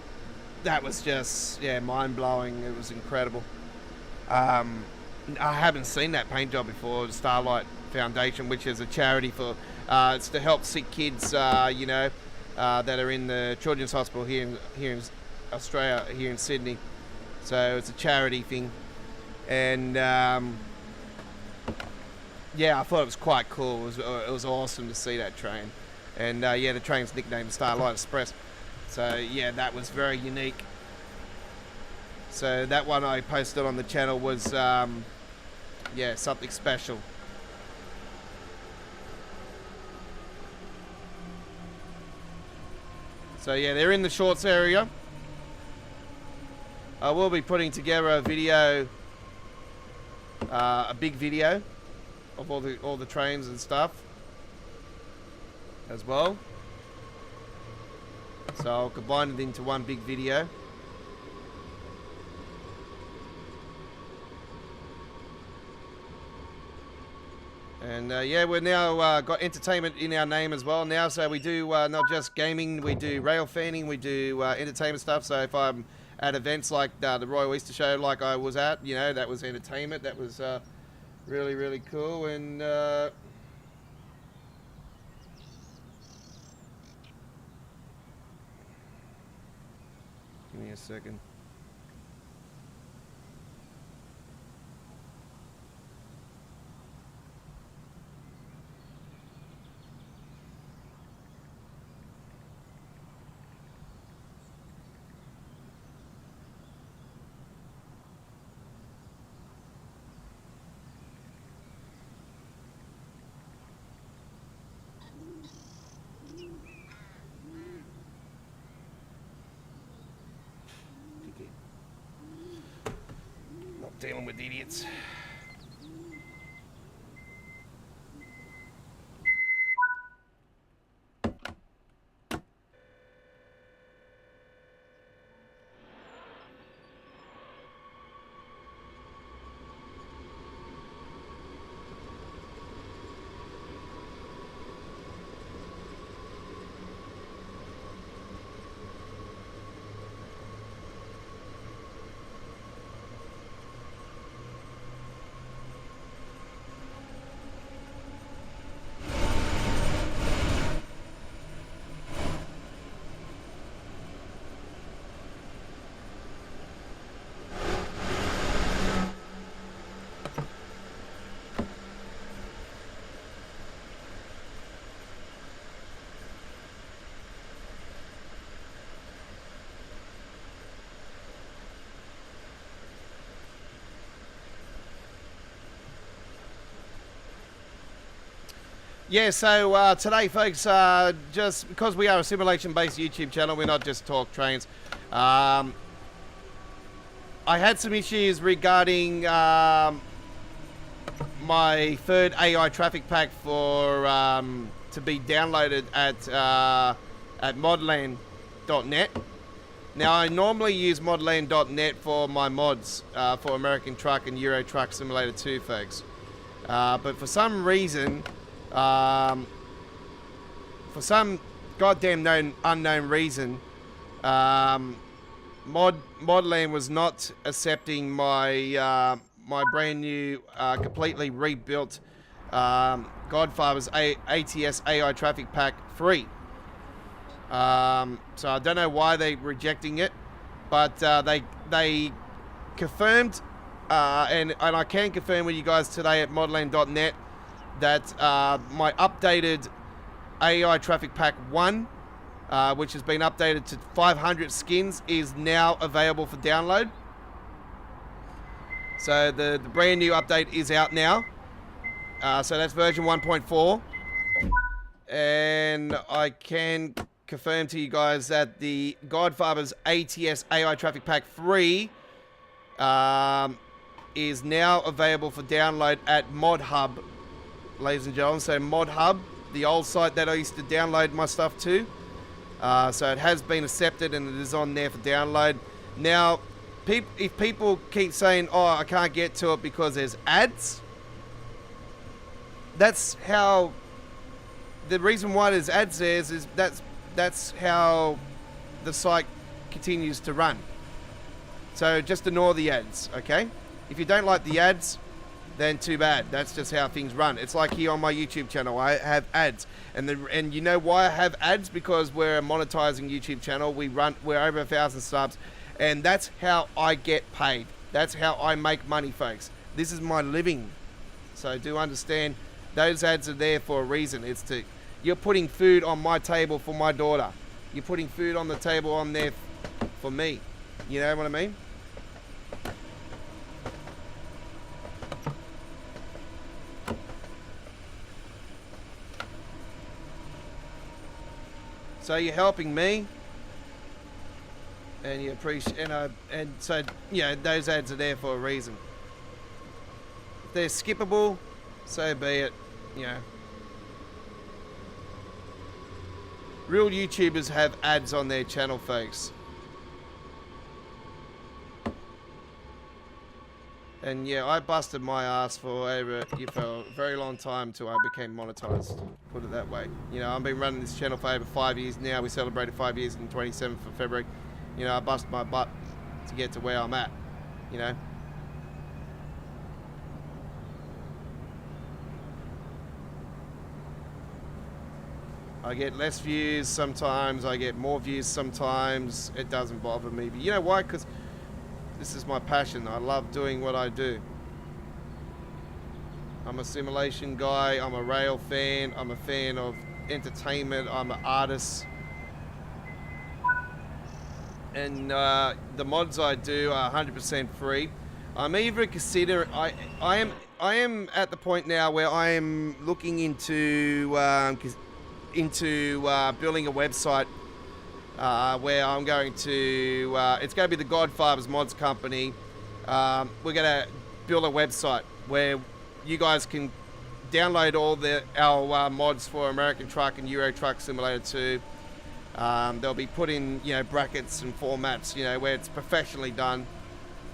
that was just mind-blowing. It was incredible. I haven't seen that paint job before. The Starlight Foundation, which is a charity for it's to help sick kids, you know, that are in the Children's Hospital here in Australia, here in Sydney. So it's a charity thing, and yeah, I thought it was quite cool. It was awesome to see that train, and yeah, the train's nicknamed Starlight Express. So yeah, that was very unique. So that one I posted on the channel was yeah, something special. So yeah, they're in the shorts area. I will be putting together a video, a big video of all the trains and stuff as well. So I'll combine it into one big video. And yeah, we're now got entertainment in our name as well now. So we do not just gaming, we do rail fanning, we do entertainment stuff. So if I'm at events like the Royal Easter Show, like I was at, you know, that was entertainment. That was really, really cool. And give me a second. Not dealing with idiots. Yeah, so today, folks, just because we are a simulation-based YouTube channel, we're not just talk trains. I had some issues regarding my third AI traffic pack for to be downloaded at modland.net. Now, I normally use modland.net for my mods for American Truck and Euro Truck Simulator 2, folks. But for some reason, for some goddamn unknown reason, Modland was not accepting my my brand new, completely rebuilt Godfather's ATS AI Traffic Pack 3. So I don't know why they're rejecting it, but they confirmed, and I can confirm with you guys today at modland.net that my updated AI Traffic Pack 1, which has been updated to 500 skins, is now available for download. So the brand new update is out now. So that's version 1.4. And I can confirm to you guys that the Godfather's ATS AI Traffic Pack 3 is now available for download at ModHub, ladies and gentlemen. So ModHub, the old site that I used to download my stuff to. So it has been accepted and it is on there for download. Now, if people keep saying, oh, I can't get to it because there's ads, that's how, the reason why there's ads there is that's how the site continues to run. So just ignore the ads, okay? If you don't like the ads, then too bad. That's just how things run. It's like here on my YouTube channel, I have ads, and you know why I have ads? Because we're a monetizing YouTube channel. We're over 1,000 subs, and that's how I get paid. That's how I make money, folks. This is my living. So do understand, those ads are there for a reason. You're putting food on my table for my daughter. You're putting food on the table on there for me. You know what I mean? So you're helping me, and you appreciate, and so yeah, those ads are there for a reason. If they're skippable, so be it. You know, real YouTubers have ads on their channel, folks. And yeah, I busted my ass for a very long time till I became monetized. Put it that way. You know, I've been running this channel for over 5 years now. We celebrated 5 years on 27th of February. You know, I busted my butt to get to where I'm at, you know. I get less views sometimes, I get more views sometimes. It doesn't bother me. But you know why? Because this is my passion. I love doing what I do. I'm a simulation guy, I'm a rail fan, I'm a fan of entertainment, I'm an artist. And the mods I do are 100% free. I'm even considering, I am at the point now where I am looking into building a website where I'm going to, it's going to be the Godfather's Mods Company. We're going to build a website where you guys can download all our mods for American Truck and Euro Truck Simulator 2. They'll be put in, you know, brackets and formats, you know, where it's professionally done.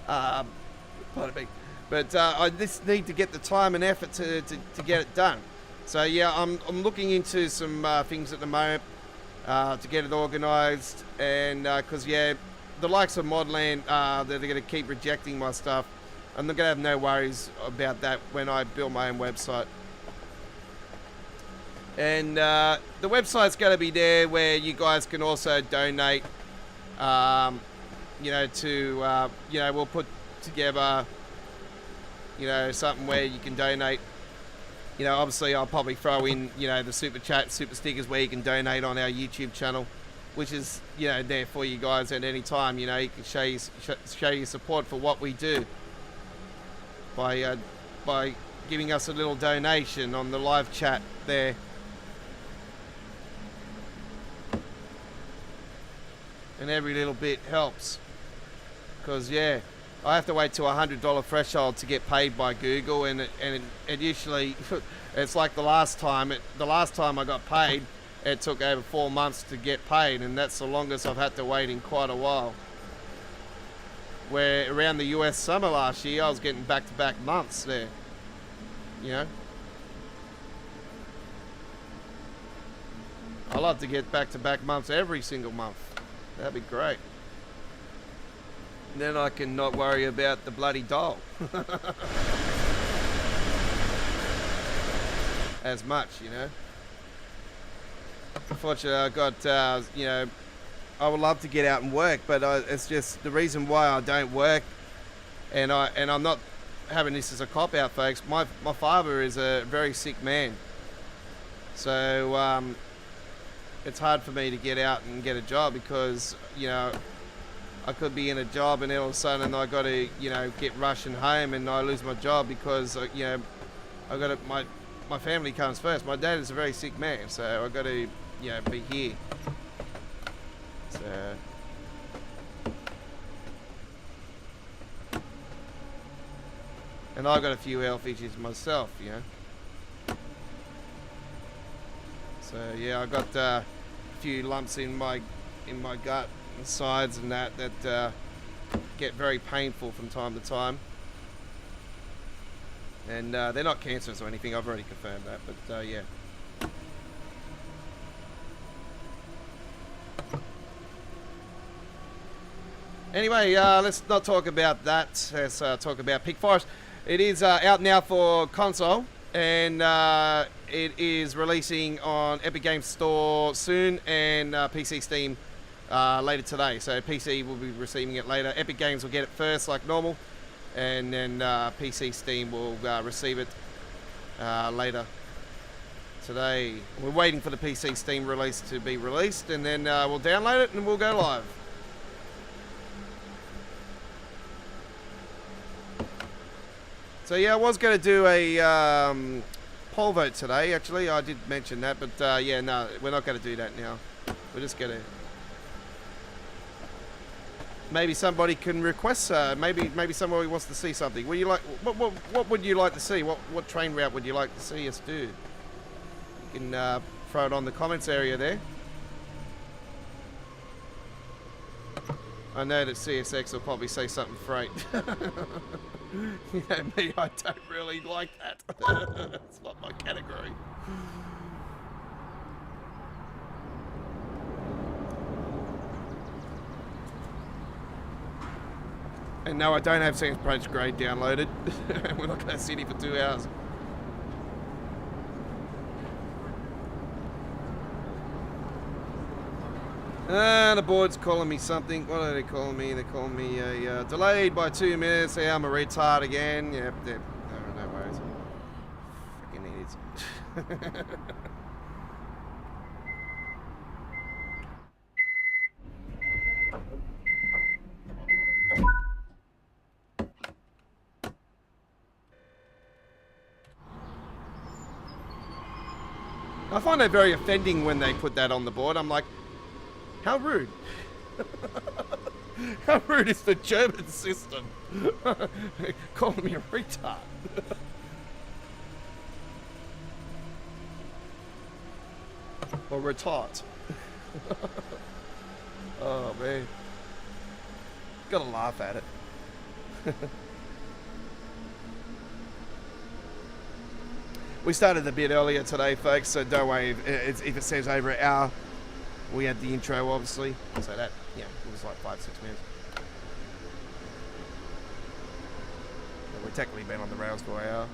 Pardon me. But I just need to get the time and effort to get it done. So yeah, I'm looking into some things at the moment to get it organised, and because yeah, the likes of Modland, they're going to keep rejecting my stuff. I'm not going to have no worries about that when I build my own website. And the website's going to be there where you guys can also donate. You know, to you know, we'll put together, you know, something where you can donate. You know, obviously I'll probably throw in, you know, the super chat, super stickers where you can donate on our YouTube channel, which is, you know, there for you guys at any time. You know, you can show your support for what we do by giving us a little donation on the live chat there. And every little bit helps, because yeah, I have to wait to $100 threshold to get paid by Google, and it usually it's like the last time I got paid, it took over 4 months to get paid, and that's the longest I've had to wait in quite a while. Where around the US summer last year, I was getting back-to-back months there, you know. I love to get back-to-back months every single month. That'd be great. Then I can not worry about the bloody doll as much, you know. Unfortunately, I got, you know, I would love to get out and work, but it's just the reason why I don't work, and I'm not having this as a cop out, folks. My father is a very sick man, so it's hard for me to get out and get a job, because, you know, I could be in a job and then all of a sudden I got to, you know, get rushing home and I lose my job because, you know, I got to, my family comes first. My dad is a very sick man, so I got to, you know, be here. So and I got a few health issues myself, you know. So yeah, I got a few lumps in my gut and sides and that get very painful from time to time. And they're not cancerous or anything. I've already confirmed that, but yeah. Anyway, let's not talk about that. Let's talk about Peak Forest. It is out now for console, and it is releasing on Epic Games Store soon, and PC Steam later today. So PC will be receiving it later. Epic Games will get it first, like normal, and then PC Steam will receive it later today. We're waiting for the PC Steam release to be released, and then we'll download it and we'll go live. So yeah, I was going to do a poll vote today, actually. I did mention that, but yeah, no, we're not going to do that now. We're just going to... Maybe somebody can request, maybe somebody wants to see something. Would you like, what would you like to see? What train route would you like to see us do? You can throw it on the comments area there. I know that CSX will probably say something freight. You know me, I don't really like that. It's not my category. And no, I don't have Sam's Approach Grade downloaded. We're not going to sit here for 2 hours. The board's calling me something. What are they calling me? They're calling me a delayed by 2 minutes. Yeah, I'm a retard again. Yep, no worries. Fucking idiots. I find it very offending when they put that on the board. I'm like, how rude. How rude is the German system? Calling me a retard. Or retard. Oh, man. Gotta laugh at it. We started a bit earlier today, folks, so don't worry if it says over an hour. We had the intro, obviously, so that, yeah, it was like 5-6 minutes. But we've technically been on the rails for an hour.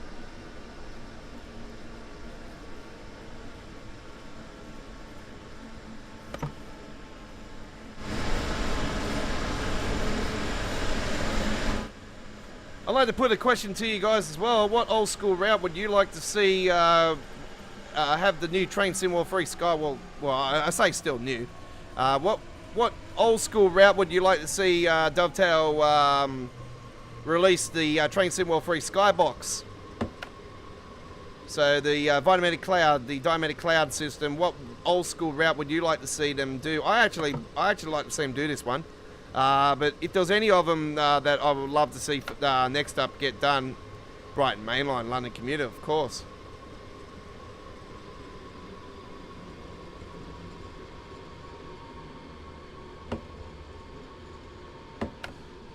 I'd like to put a question to you guys as well. What old school route would you like to see have the new Train SimRail 3 Skywall? Well, I say still new. What old school route would you like to see Dovetail release the Train SimRail 3 Skybox? So the Dynamic Cloud system. What old school route would you like to see them do? I actually like to see them do this one. But if there's any of them that I would love to see next up get done, Brighton Mainline, London Commuter, of course.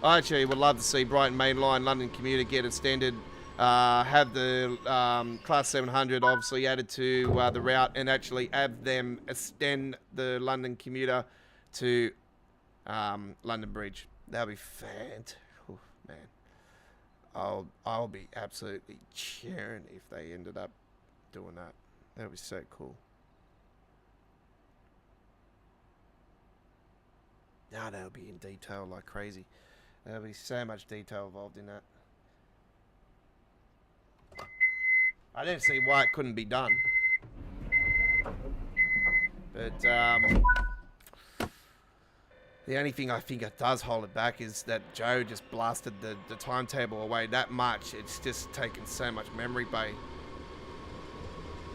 I actually would love to see Brighton Mainline, London Commuter get extended, have the Class 700 obviously added to the route, and actually have them extend the London Commuter to London Bridge. That'll be fantastic. Oh, man, I'll be absolutely cheering if they ended up doing that. That'll be so cool. Now that'll be in detail like crazy. There'll be so much detail involved in that. I don't see why it couldn't be done. But the only thing I think it does hold it back is that Joe just blasted the timetable away that much. It's just taken so much memory bay.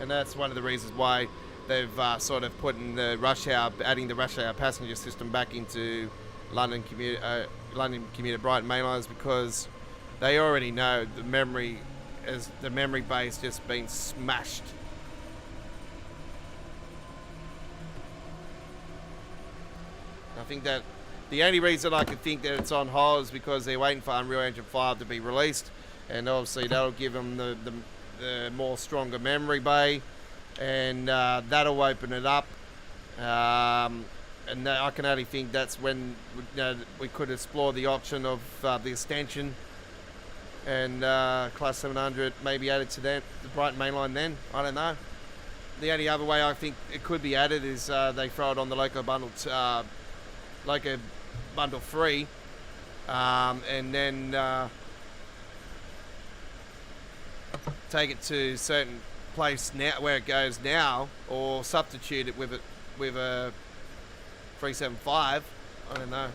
And that's one of the reasons why they've sort of put in the rush hour, adding the rush hour passenger system back into London Commuter Brighton Mainlines, because they already know the memory bay's just been smashed. I think that the only reason I can think that it's on hold is because they're waiting for Unreal Engine 5 to be released, and obviously that'll give them the more stronger memory bay, and that'll open it up. And I can only think that's when we could explore the option of the extension and Class 700 maybe added to the Brighton Mainline then. I don't know. The only other way I think it could be added is they throw it on the local bundle, local bundle 3, and then take it to a certain place now where it goes now, or substitute it with a 375. I don't know.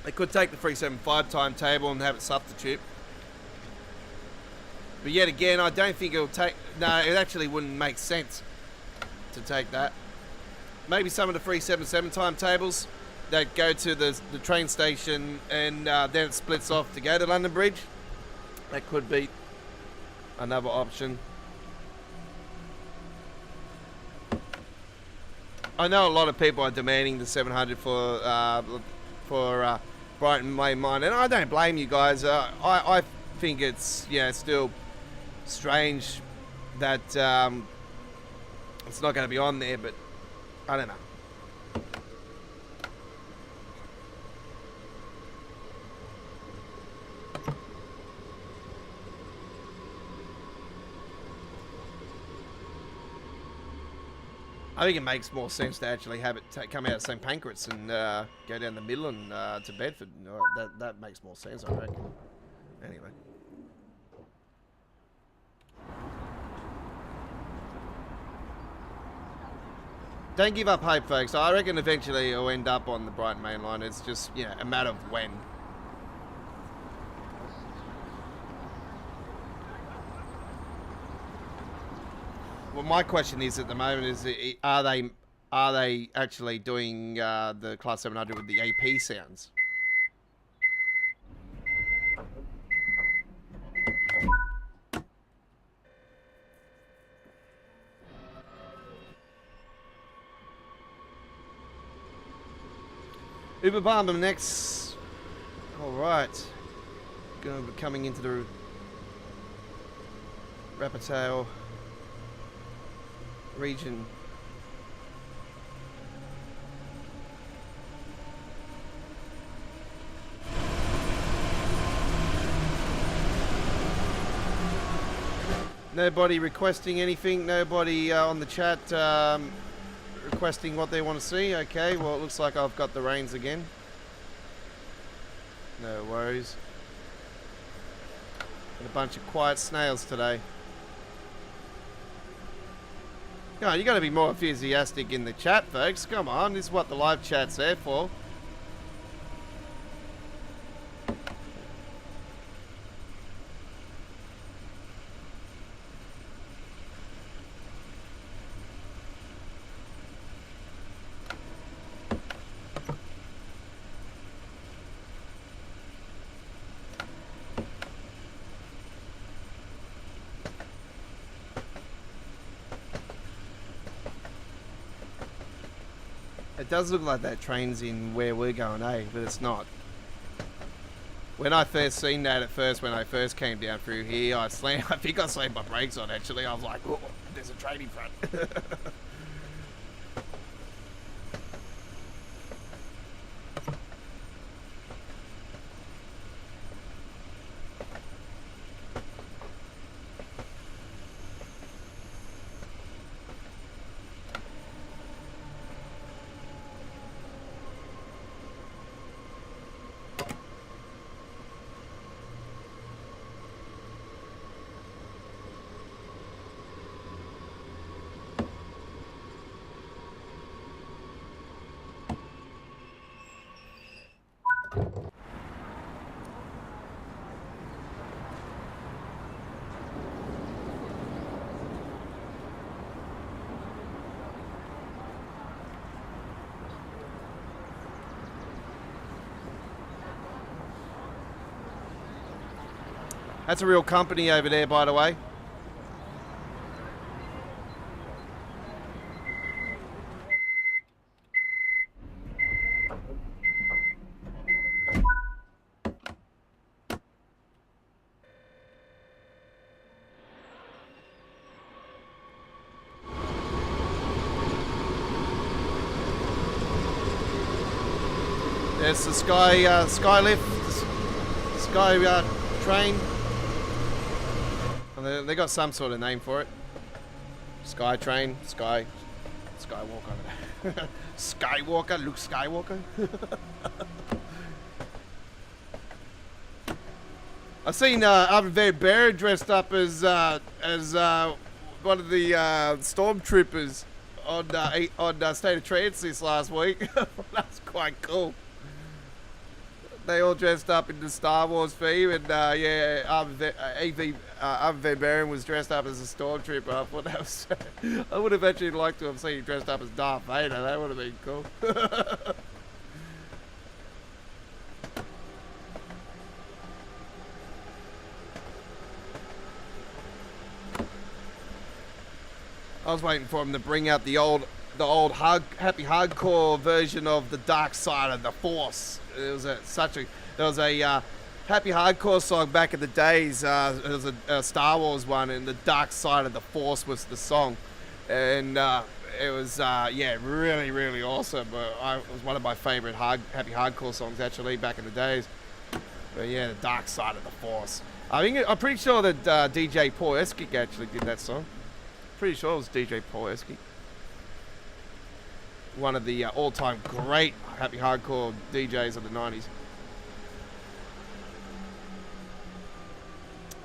They could take the 375 timetable and have it substitute. But yet again, I don't think it'll take... No, it actually wouldn't make sense to take that. Maybe some of the 377 timetables that go to the train station and then it splits off to go to London Bridge. That could be another option. I know a lot of people are demanding the 700 for Brighton Main Mine, and I don't blame you guys. I think it's still strange that it's not going to be on there, but I don't know. I think it makes more sense to actually have it come out of St Pancras and go down the middle and to Bedford. That makes more sense, I reckon. Anyway. Don't give up hope, folks. I reckon eventually it'll end up on the Brighton Main Line. It's just, a matter of when. Well, my question is at the moment is, are they actually doing the Class 700 with the AP sounds? Uber Barnum next. All right, going to be coming into the Railfans region. Nobody requesting anything, nobody on the chat requesting what they want to see. Okay, well it looks like I've got the reins again. No worries. Got a bunch of quiet snails today. No, you got to be more enthusiastic in the chat, folks. Come on, this is what the live chat's there for. It does look like that train's in where we're going, eh? But it's not. When I first seen that when I first came down through here, I think I slammed my brakes on actually. I was like, oh, there's a train in front. That's a real company over there, by the way. There's the Skylift, the Sky train. And they got some sort of name for it. Sky train, Skywalker. Skywalker, Luke Skywalker. I've seen Arvid Bear dressed up as one of the stormtroopers on State of Trance this last week. That's quite cool. They all dressed up in the Star Wars theme, and yeah, Arvid Van Buren was dressed up as a stormtrooper. I thought that was. I would have actually liked to have seen him dressed up as Darth Vader. That would have been cool. I was waiting for him to bring out the old the old happy hardcore version of the Dark Side of the Force. It was there was a happy hardcore song back in the days. It was a Star Wars one, and the Dark Side of the Force was the song, and it was really really awesome. It was one of my favorite happy hardcore songs actually back in the days. But yeah, the Dark Side of the Force. I'm pretty sure that DJ Paul Eskick actually did that song. Pretty sure it was DJ Paul Eskick. One of the all-time great happy hardcore DJs of the 90s.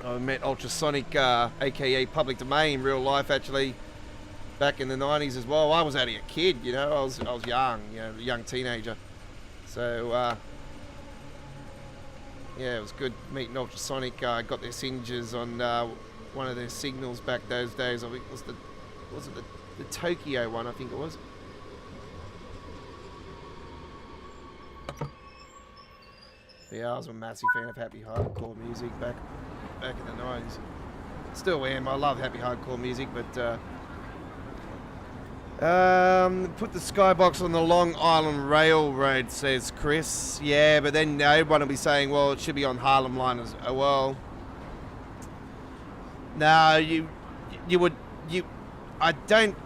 I met Ultrasonic, aka Public Domain, in real life actually, back in the 90s as well. I was only a kid, you know. I was young, you know, a young teenager. So yeah, it was good meeting Ultrasonic. I got their signatures on one of their signals back those days. I think it was the Tokyo one, I think it was. Yeah, I was a massive fan of happy hardcore music back in the 90s. Still am. I love happy hardcore music, but put the skybox on the Long Island Railroad, says Chris. Yeah, but then everyone will be saying, well, it should be on Harlem Line as well. No, I don't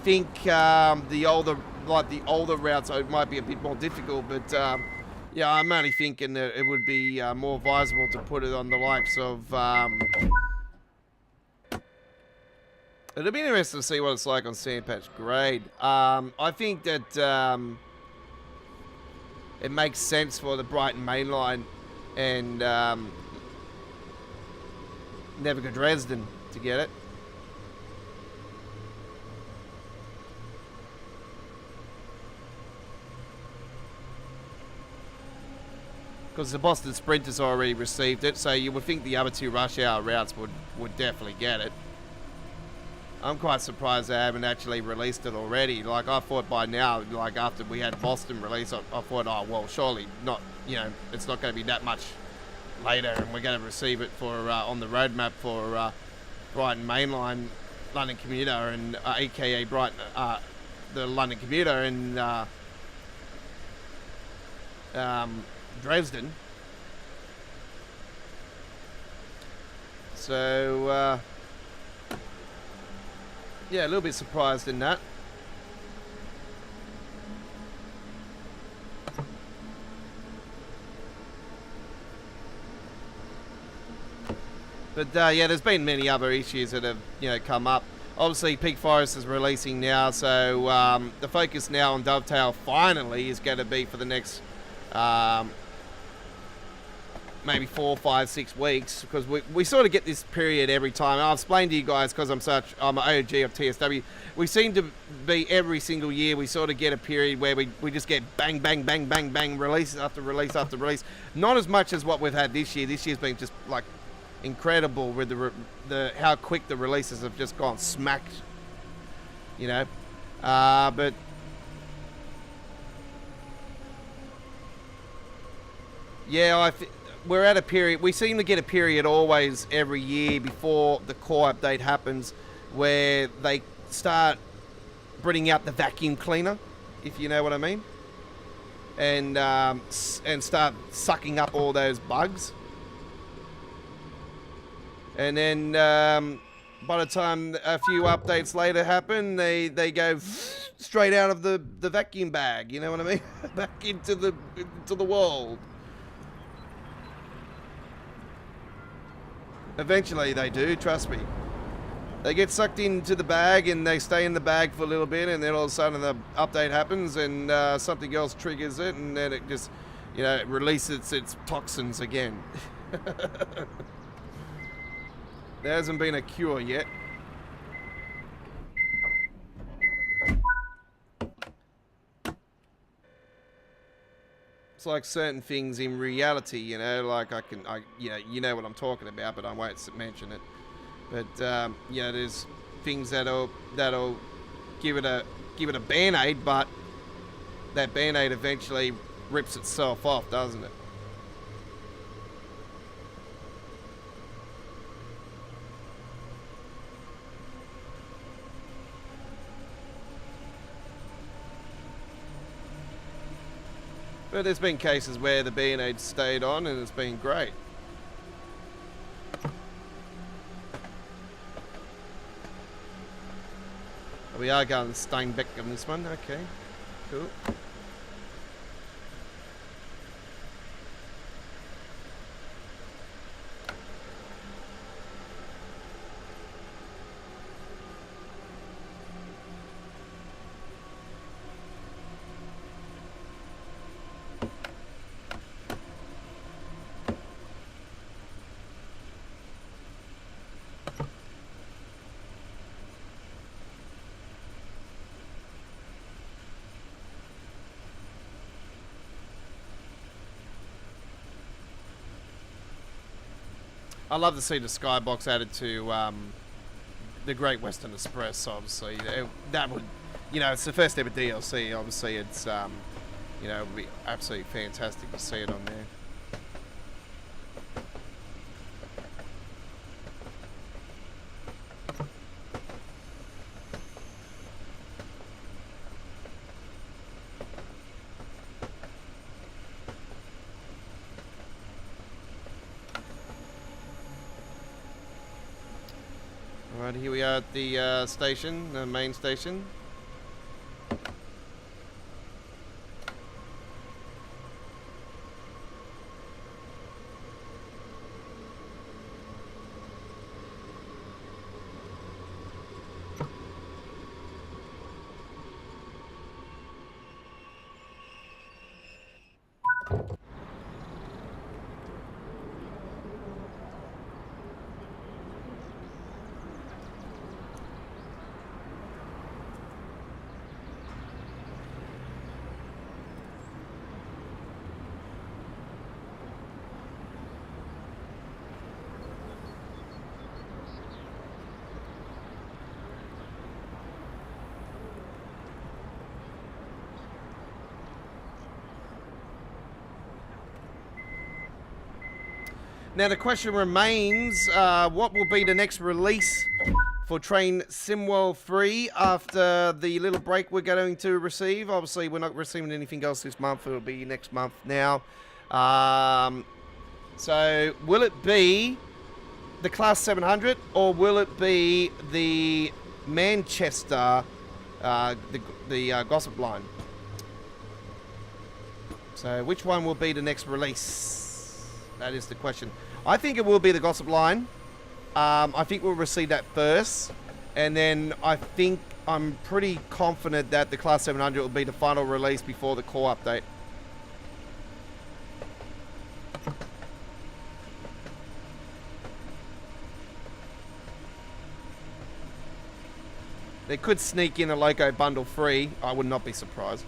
think the older routes might be a bit more difficult, but yeah, I'm only thinking that it would be more advisable to put it on the likes of. It'll be interesting to see what it's like on Sandpatch Grade. I think that it makes sense for the Brighton Main Line and Nevica Dresden to get it. Because the Boston Sprinters already received it, so you would think the other two rush hour routes would definitely get it. I'm quite surprised they haven't actually released it already. Like, I thought by now, like after we had Boston release, I thought, oh, well, surely not, you know, it's not going to be that much later and we're going to receive it for on the roadmap for Brighton Mainline, London Commuter, and aka Brighton, the London Commuter and Dresden. So yeah, a little bit surprised in that. But yeah, there's been many other issues that have, you know, come up. Obviously, Peak Forest is releasing now, so the focus now on Dovetail finally is going to be for the next maybe 4, 5, 6 weeks, because we sort of get this period every time. And I'll explain to you guys, because I'm an OG of TSW. We seem to be every single year, we sort of get a period where we just get bang, bang, bang, bang, bang, release after release after release. Not as much as what we've had this year. This year's been just like incredible with the how quick the releases have just gone smacked, you know. But yeah, we're at a period. We seem to get a period always every year before the core update happens, where they start bringing out the vacuum cleaner, if you know what I mean, and start sucking up all those bugs. And then by the time a few updates later happen, they go straight out of the vacuum bag. You know what I mean? Back into the world. Eventually they do, trust me. They get sucked into the bag and they stay in the bag for a little bit, and then all of a sudden the update happens and something else triggers it, and then it just, you know, it releases its toxins again. There hasn't been a cure yet. It's like certain things in reality, you know, like you know what I'm talking about, but I won't mention it. But you know, there's things that'll give it a band-aid, but that band-aid eventually rips itself off, doesn't it? But there's been cases where the B&H stayed on and it's been great. We are going Steinbeck on this one. Okay, cool. I love to see the skybox added to the Great Western Express. Obviously, that would, you know, it's the first ever DLC. Obviously, it's you know, it would be absolutely fantastic to see it on there. Alright, here we are at the station, the main station. Now the question remains, what will be the next release for Train SimRail 3 after the little break we're going to receive? Obviously, we're not receiving anything else this month. It'll be next month now. So, will it be the Class 700 or will it be the Manchester, the Gossip Line? So, which one will be the next release? That is the question. I think it will be the Gossip Line. I think we'll receive that first. And then I'm pretty confident that the Class 700 will be the final release before the core update. They could sneak in a Loco bundle free. I would not be surprised.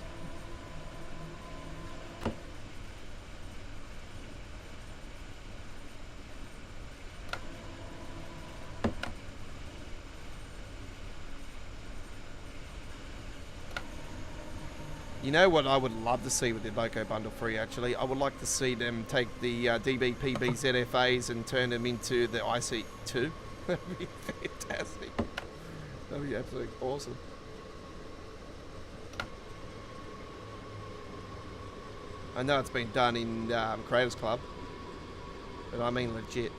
You know what I would love to see with the Loco Bundle Free, actually? I would like to see them take the DBPB ZFAs and turn them into the IC2. That'd be fantastic. That'd be absolutely awesome. I know it's been done in Creators Club, but I mean legit.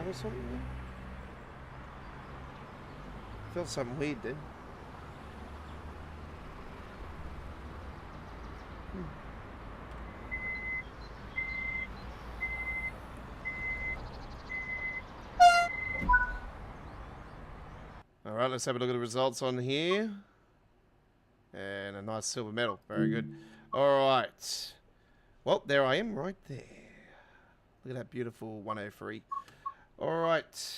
Or something there? Felt something weird then. Alright, let's have a look at the results on here. And a nice silver medal. Very good. Alright. Well, there I am right there. Look at that beautiful 103. Alright.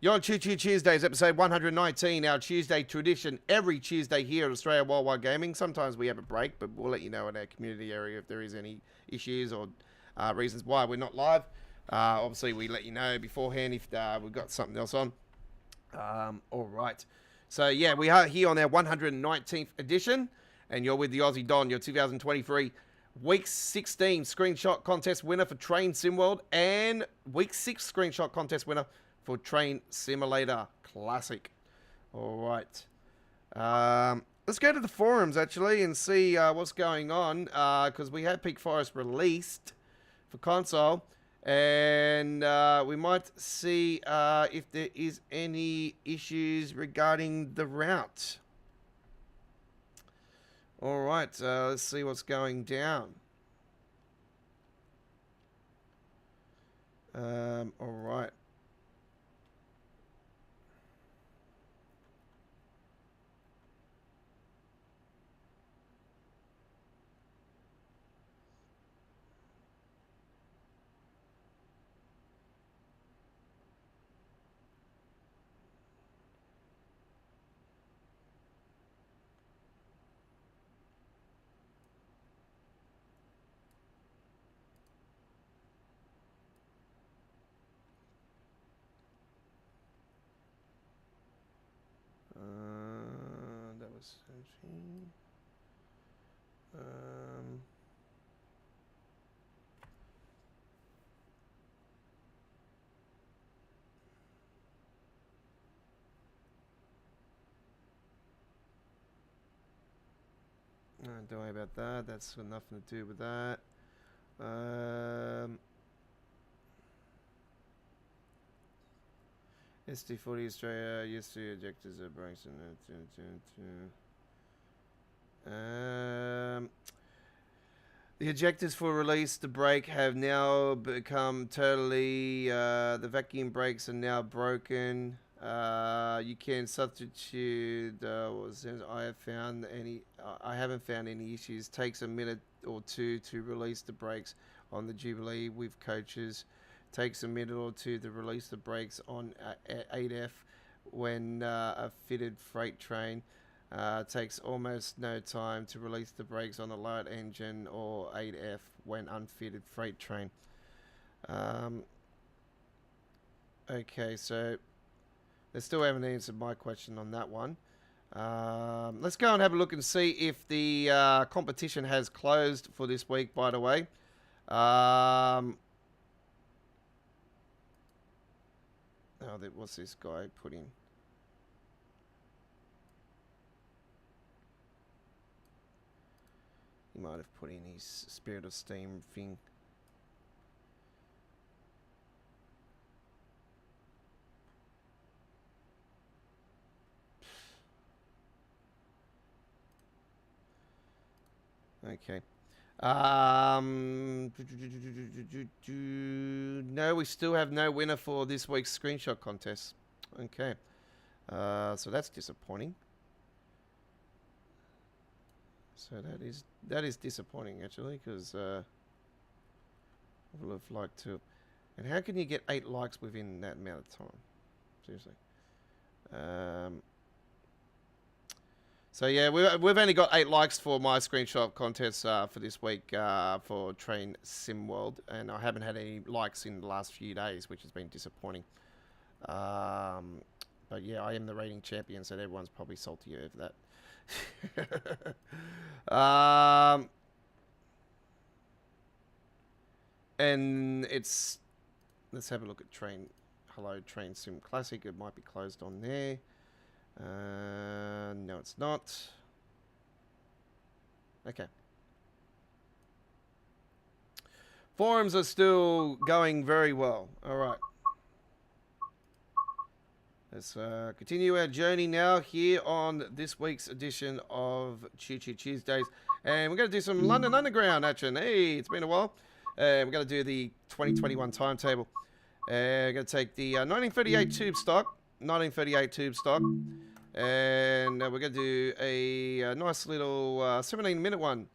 You're on Choo Choo Tuesdays, episode 119, our Tuesday tradition. Every Tuesday here at Australia Worldwide Gaming. Sometimes we have a break, but we'll let you know in our community area if there is any issues or reasons why we're not live. Obviously, we let you know beforehand if we've got something else on. All right. So, yeah, we are here on our 119th edition, and you're with the Aussie Don, your 2023 Week 16 Screenshot Contest winner for Train SimWorld, and Week 6 Screenshot Contest winner for Train Simulator Classic. All right. Let's go to the forums, actually, and see what's going on, because we had Peak Forest released for console, and we might see if there is any issues regarding the route. All right, let's see what's going down. All right. That was 17. Don't worry about that. That's got nothing to do with that. ST40 Australia, yes, the ejectors are breaks. The ejectors for release the brake have now become totally, the vacuum brakes are now broken. You can substitute, I haven't found any issues. Takes a minute or two to release the brakes on the Jubilee with coaches. Takes a minute or two to release the brakes on 8F when a fitted freight train. Takes almost no time to release the brakes on a light engine or 8F when unfitted freight train. Okay, so they still haven't answered my question on that one. Let's go and have a look and see if the competition has closed for this week, by the way. What's this guy put in? He might have put in his Spirit of Steam thing. Okay. No, we still have no winner for this week's screenshot contest. Okay. So that's disappointing. So that is disappointing, actually, because I would have liked to. And how can you get 8 likes within that amount of time? Seriously. So yeah, we've only got 8 likes for my screenshot contest for this week for Train SimWorld, and I haven't had any likes in the last few days, which has been disappointing. But yeah, I am the rating champion, so everyone's probably salty over that. And it's, let's have a look at Train Sim Classic. It might be closed on there. No, it's not. Okay. Forums are still going very well. All right. Let's continue our journey now here on this week's edition of Choo Choo Tuesdays. And we're going to do some London Underground action. Hey, it's been a while. We're going to do the 2021 timetable. We're going to take the 1938 tube stock. And we're going to do a nice little 17-minute one.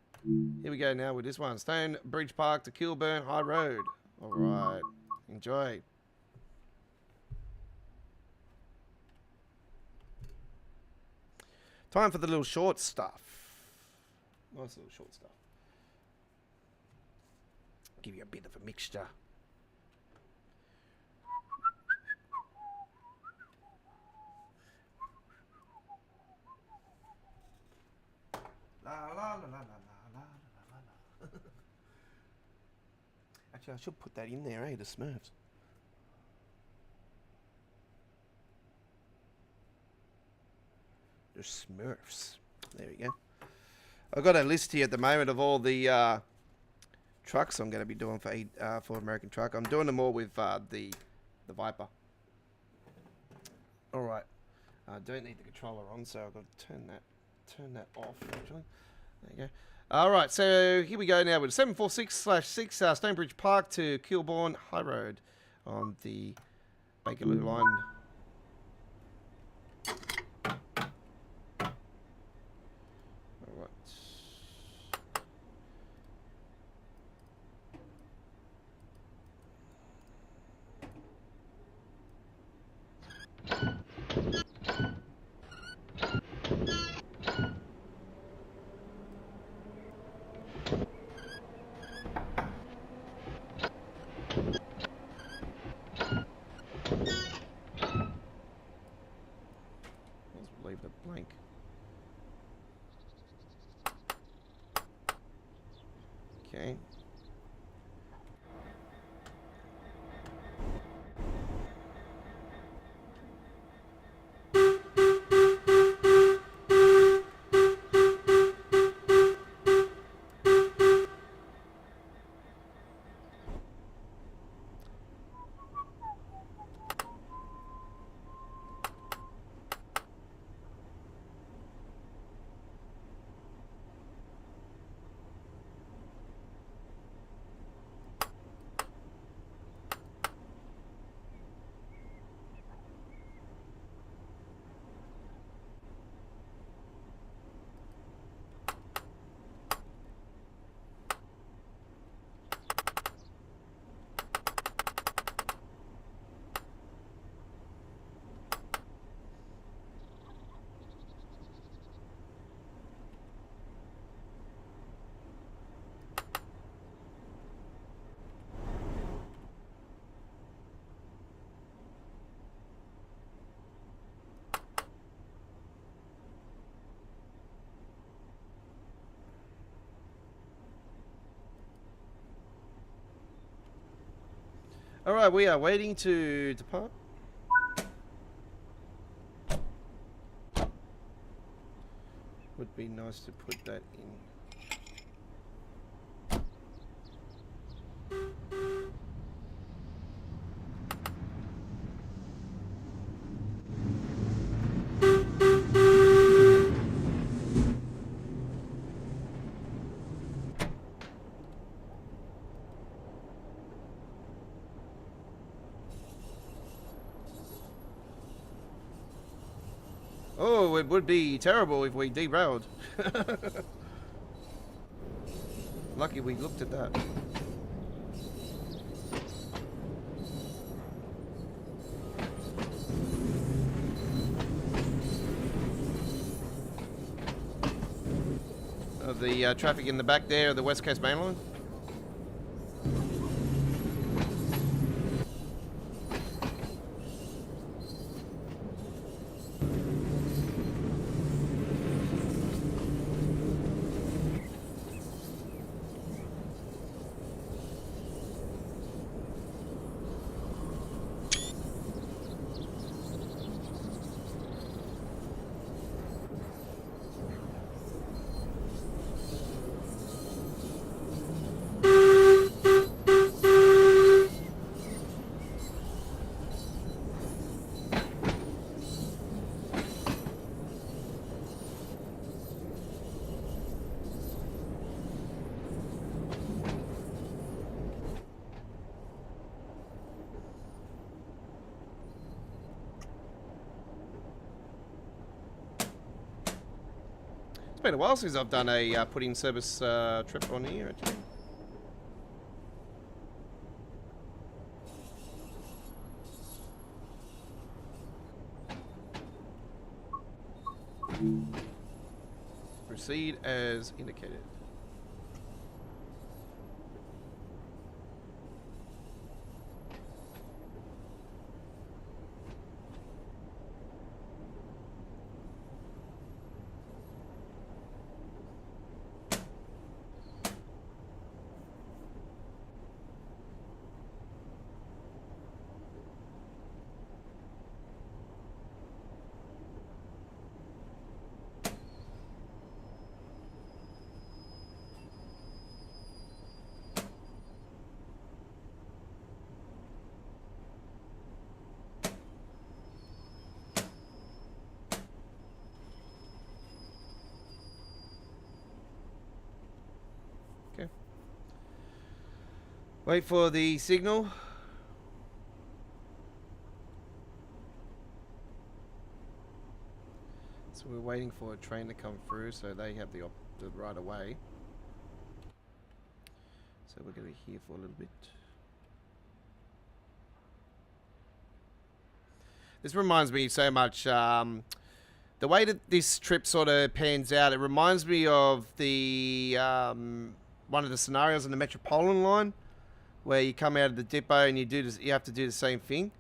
Here we go now with this one. Stone Bridge Park to Kilburn High Road. All right. Enjoy. Time for the little short stuff. Nice little short stuff. Give you a bit of a mixture. La la la la la la la la la. Actually, I should put that in there, eh? The Smurfs. The Smurfs. There we go. I've got a list here at the moment of all the trucks I'm going to be doing for American Truck. I'm doing them all with the Viper. All right. I don't need the controller on, so I've got to turn that off. Actually, there you go. All right, so here we go now with 746/6 Stonebridge Park to Kilbourne High Road on the Bakerloo line. All right. Let's leave it blank. Okay. All right, we are waiting to depart. Would be nice to put that in. Oh, it would be terrible if we derailed. Lucky we looked at that. The traffic in the back there of the West Coast Main Line. It's been a while since I've done a put-in service trip on here, actually. Proceed as indicated. Wait for the signal. So we're waiting for a train to come through, so they have the right of way. So we're going to be here for a little bit. This reminds me so much, the way that this trip sort of pans out, it reminds me of the one of the scenarios in the Metropolitan line, where you come out of the depot and you have to do the same thing,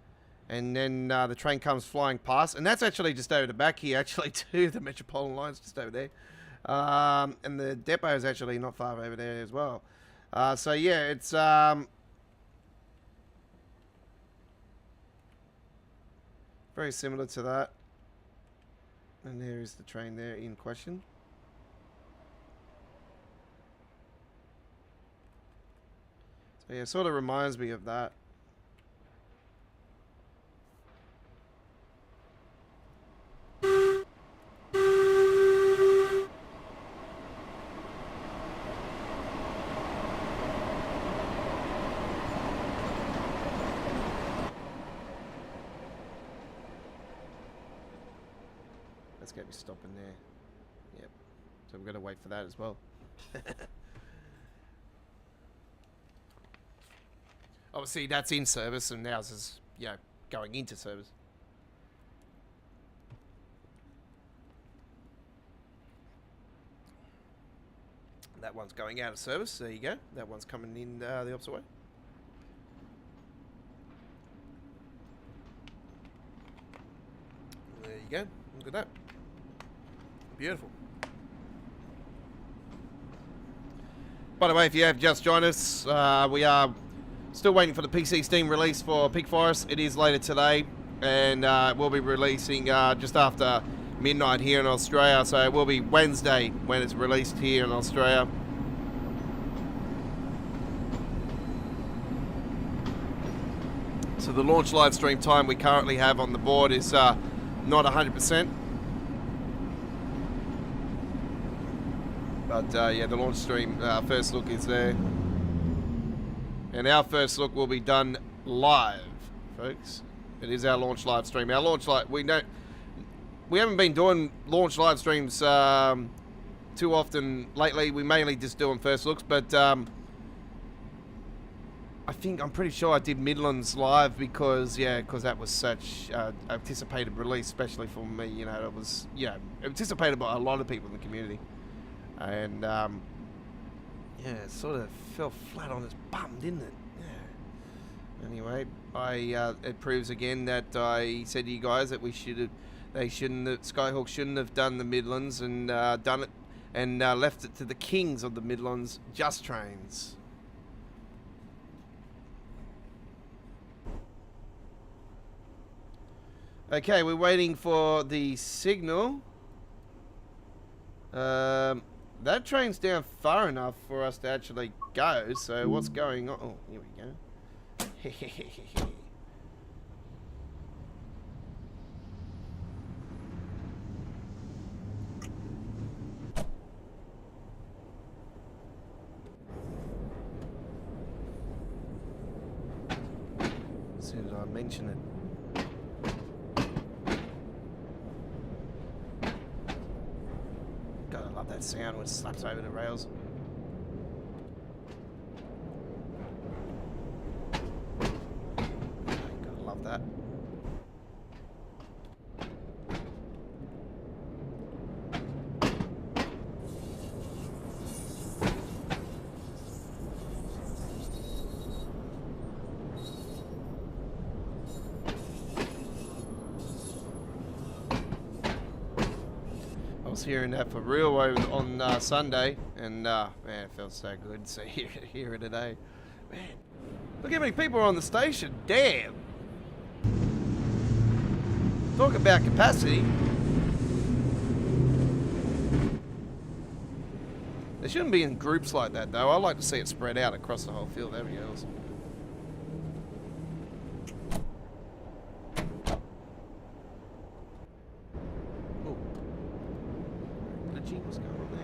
and then the train comes flying past, and that's actually just over the back here, actually, too. The Metropolitan line's just over there, and the depot is actually not far over there as well. So yeah, it's very similar to that. And there is the train there in question. So yeah, it sort of reminds me of that. Let's get me stopping there. Yep. So we've got to wait for that as well. Obviously, that's in service, and ours is, you know, going into service. That one's going out of service. There you go. That one's coming in the opposite way. There you go. Look at that. Beautiful. By the way, if you have just joined us, we are still waiting for the PC Steam release for Peak Forest. It is later today, and we'll be releasing just after midnight here in Australia, so it will be Wednesday when it's released here in Australia. So the launch live stream time we currently have on the board is not 100%. But yeah, the launch stream first look is there. And our first look will be done live, folks. It is our launch live stream. Our launch live, we haven't been doing launch live streams too often lately. We mainly just do them first looks, but I'm pretty sure I did Midlands live because that was such anticipated release, especially for me. You know, it was anticipated by a lot of people in the community. And yeah, it sort of fell flat on its bum, didn't it? Yeah. Anyway, it proves again that I said to you guys that Skyhawk shouldn't have done the Midlands and done it and left it to the kings of the Midlands, Just Trains. Okay, we're waiting for the signal. That train's down far enough for us to actually go, so what's going on? Oh, here we go. As soon as I mention it. That sound when it slaps over the rails. Gotta love that. Hearing that for real on Sunday, and man, it felt so good to hear it today. Man, look how many people are on the station. Damn. Talk about capacity. They shouldn't be in groups like that, though. I like to see it spread out across the whole field. There we go. Awesome. What's going on there?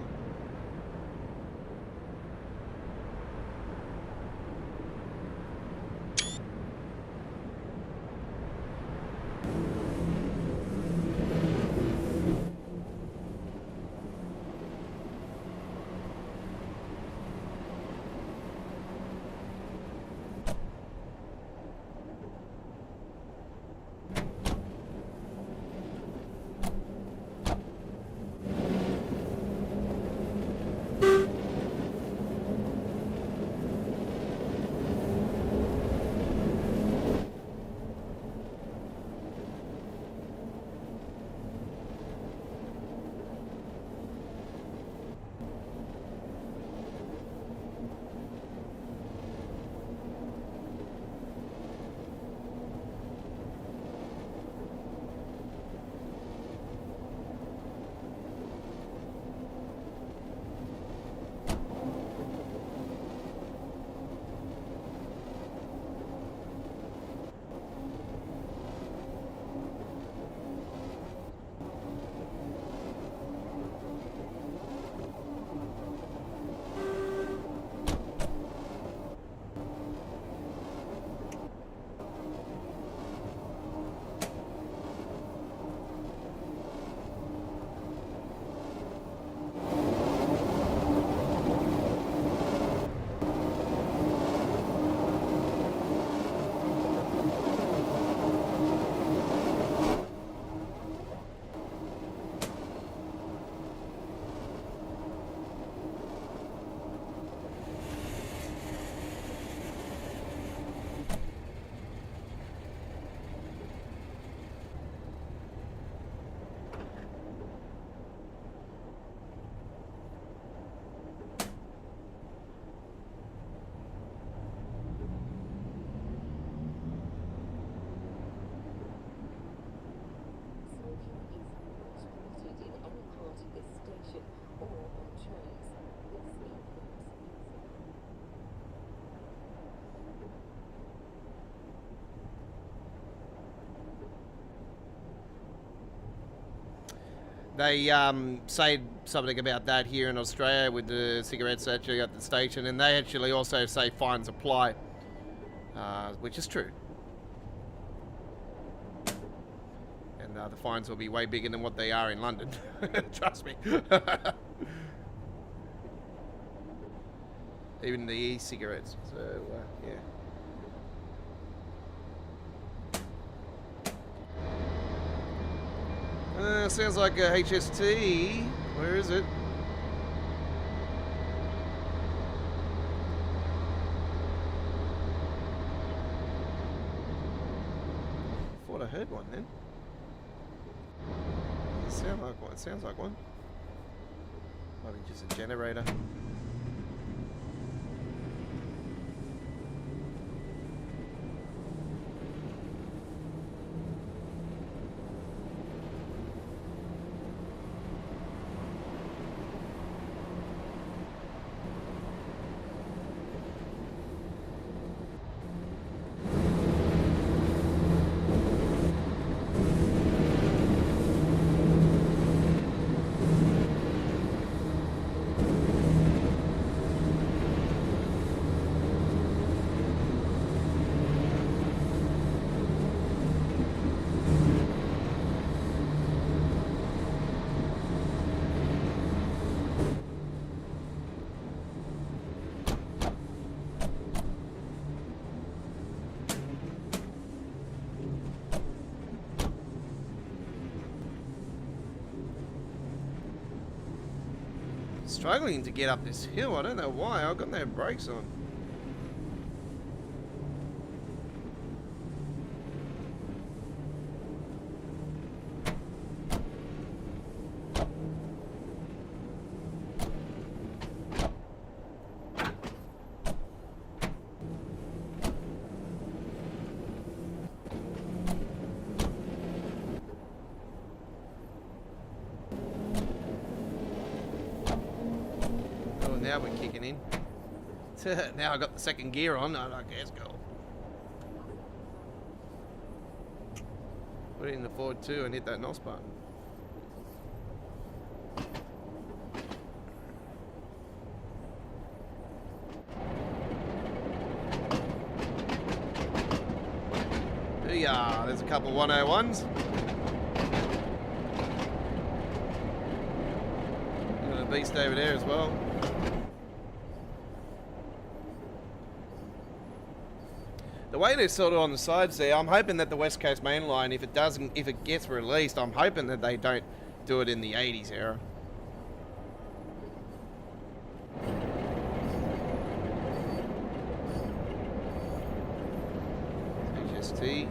They say something about that here in Australia with the cigarettes actually at the station, and they actually also say fines apply, which is true. And the fines will be way bigger than what they are in London. Trust me. Even the e-cigarettes. So, yeah. Sounds like a HST. Where is it? I thought I heard one then. Does it sound like one? It sounds like one. Might be just a generator. Struggling to get up this hill. I don't know why. I've got no brakes on. Now we're kicking in. Now I got the second gear on. I guess go. Put it in the forward two and hit that NOS button. Yeah, there's a couple 101s. Got a beast over there as well. The way they're sort of on the sides there, I'm hoping that the West Coast Main Line, if it gets released, I'm hoping that they don't do it in the 80s era. HST.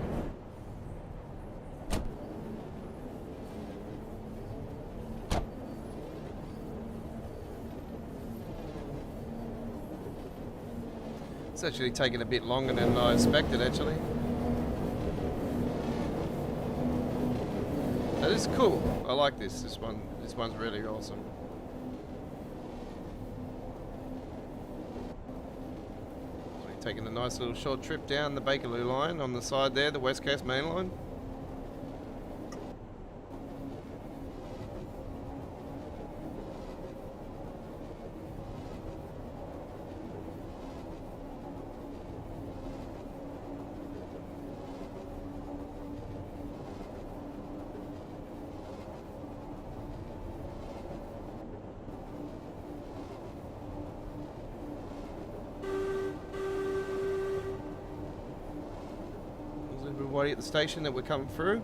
It's actually taking a bit longer than I expected, actually. That is cool. I like this. This one's really awesome. So we're taking a nice little short trip down the Bakerloo line on the side there, the West Coast Main Line. Everybody at the station that we're coming through.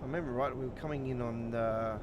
I remember right, we were coming in on the...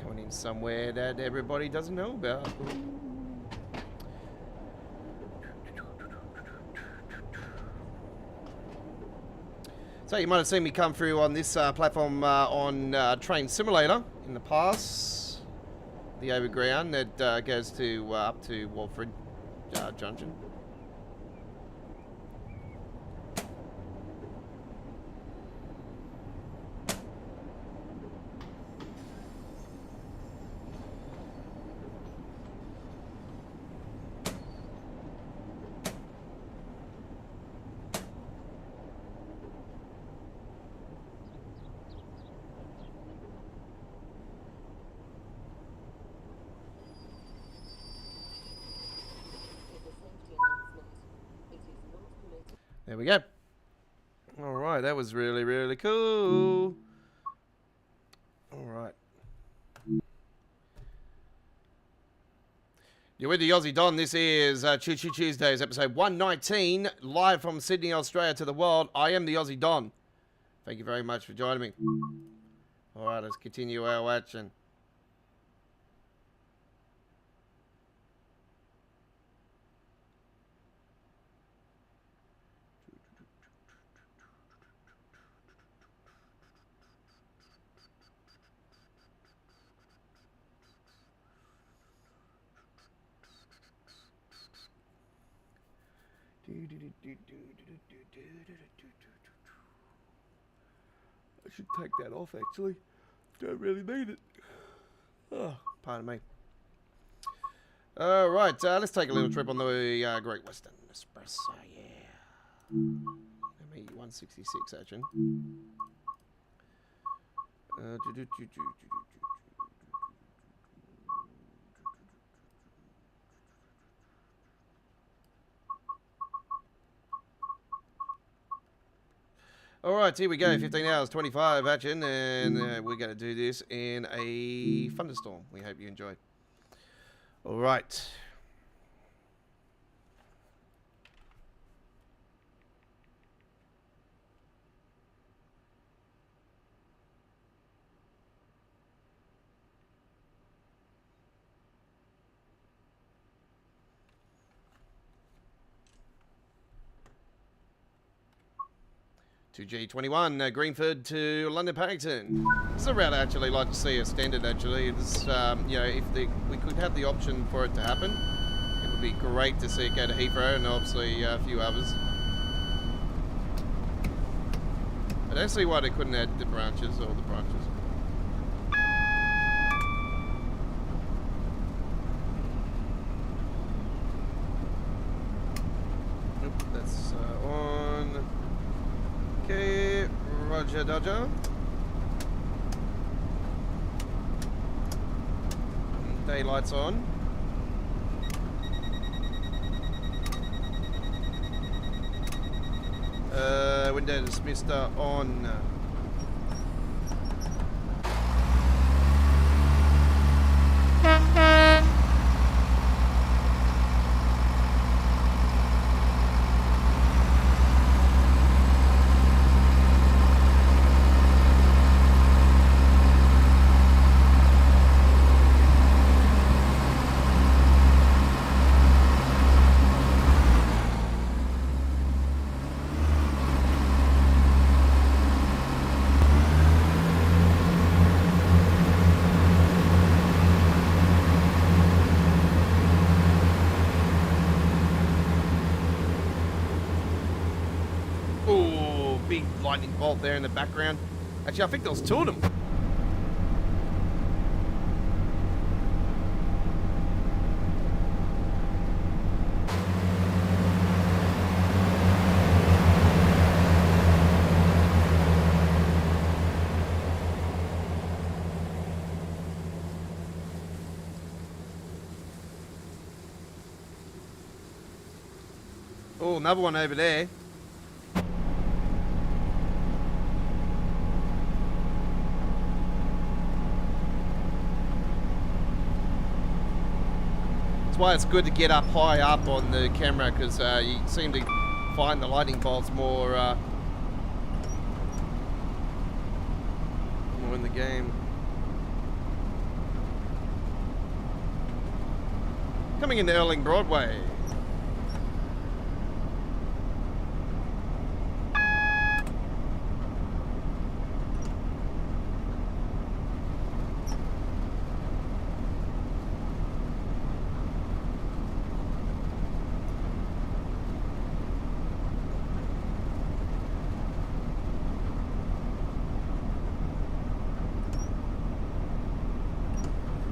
Coming in somewhere that everybody doesn't know about. So you might have seen me come through on this platform on Train Simulator in the past. The overground that goes to up to Walford Junction. There we go. All right, that was really, really cool. All right. You're with the Aussie Don. This is Choo Choo Tuesdays, episode 119, live from Sydney, Australia to the world. I am the Aussie Don. Thank you very much for joining me. All right, let's continue our action. I should take that off, actually. Don't really need it. Oh, pardon me. All right, let's take a little trip on the Great Western Express. Yeah. Let me 166 action. All right, here we go. 15 hours, 25 action, and we're going to do this in a thunderstorm. We hope you enjoy. All right. To G21, Greenford to London Paddington. This is a route I actually like to see extended. Actually, it's you know, if we could have the option for it to happen, it would be great to see it go to Heathrow and obviously a few others. I don't see why they couldn't add the branches or the branches. Nope, that's on. Okay, Roger Dodger. Daylight's on. Window dismister on. Lightning bolt there in the background. Actually, I think there was two of them. Oh, another one over there. That's why it's good to get up high up on the camera, because you seem to find the lightning bolts more in the game. Coming into Erling Broadway.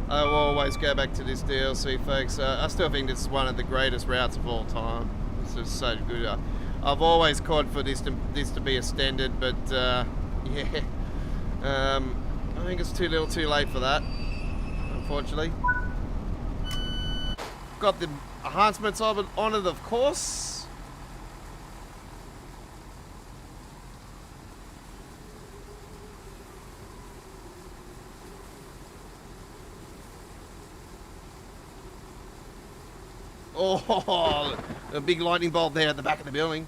I will always go back to this DLC, folks. I still think this is one of the greatest routes of all time. This is so good. I've always called for this to be a standard, but yeah, I think it's too little, too late for that, unfortunately. Got the enhancements on it, of course. Oh, a big lightning bolt there at the back of the building.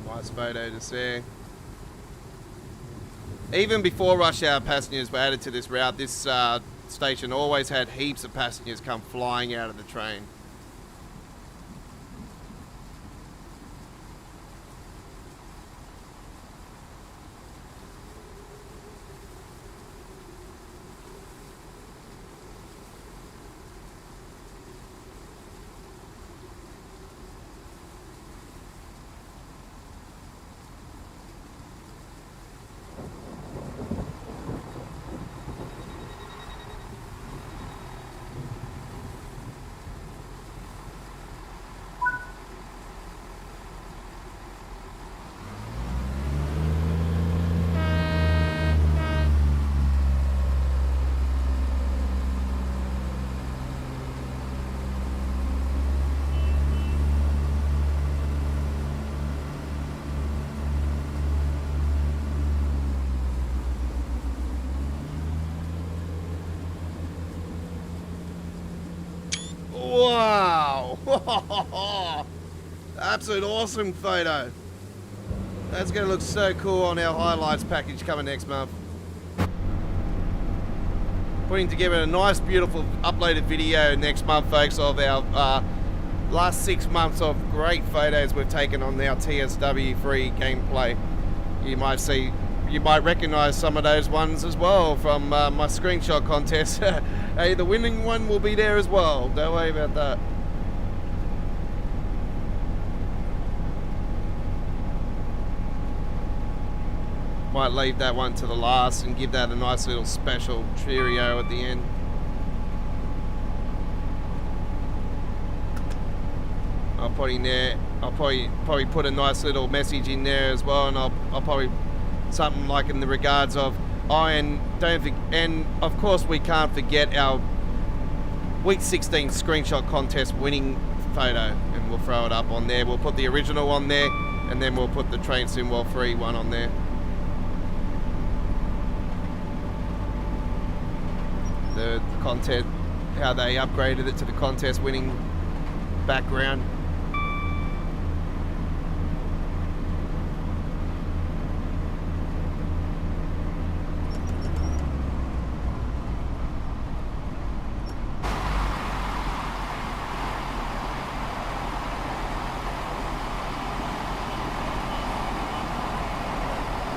Nice photo to see. Even before rush hour passengers were added to this route, this station always had heaps of passengers come flying out of the train. Wow! Absolute awesome photo. That's going to look so cool on our highlights package coming next month. Putting together a nice, beautiful uploaded video next month, folks, of our last 6 months of great photos we've taken on our TSW3 gameplay. You might recognize some of those ones as well from my screenshot contest. Hey, the winning one will be there as well. Don't worry about that. Might leave that one to the last and give that a nice little special cheerio at the end. I'll put in there. I'll probably put a nice little message in there as well, and I'll probably something like in the regards of and of course we can't forget our week 16 screenshot contest winning photo, and we'll throw it up on there. We'll put the original on there, and then we'll put the Train Sim World 3 one on there. The content, how they upgraded it to the contest winning background.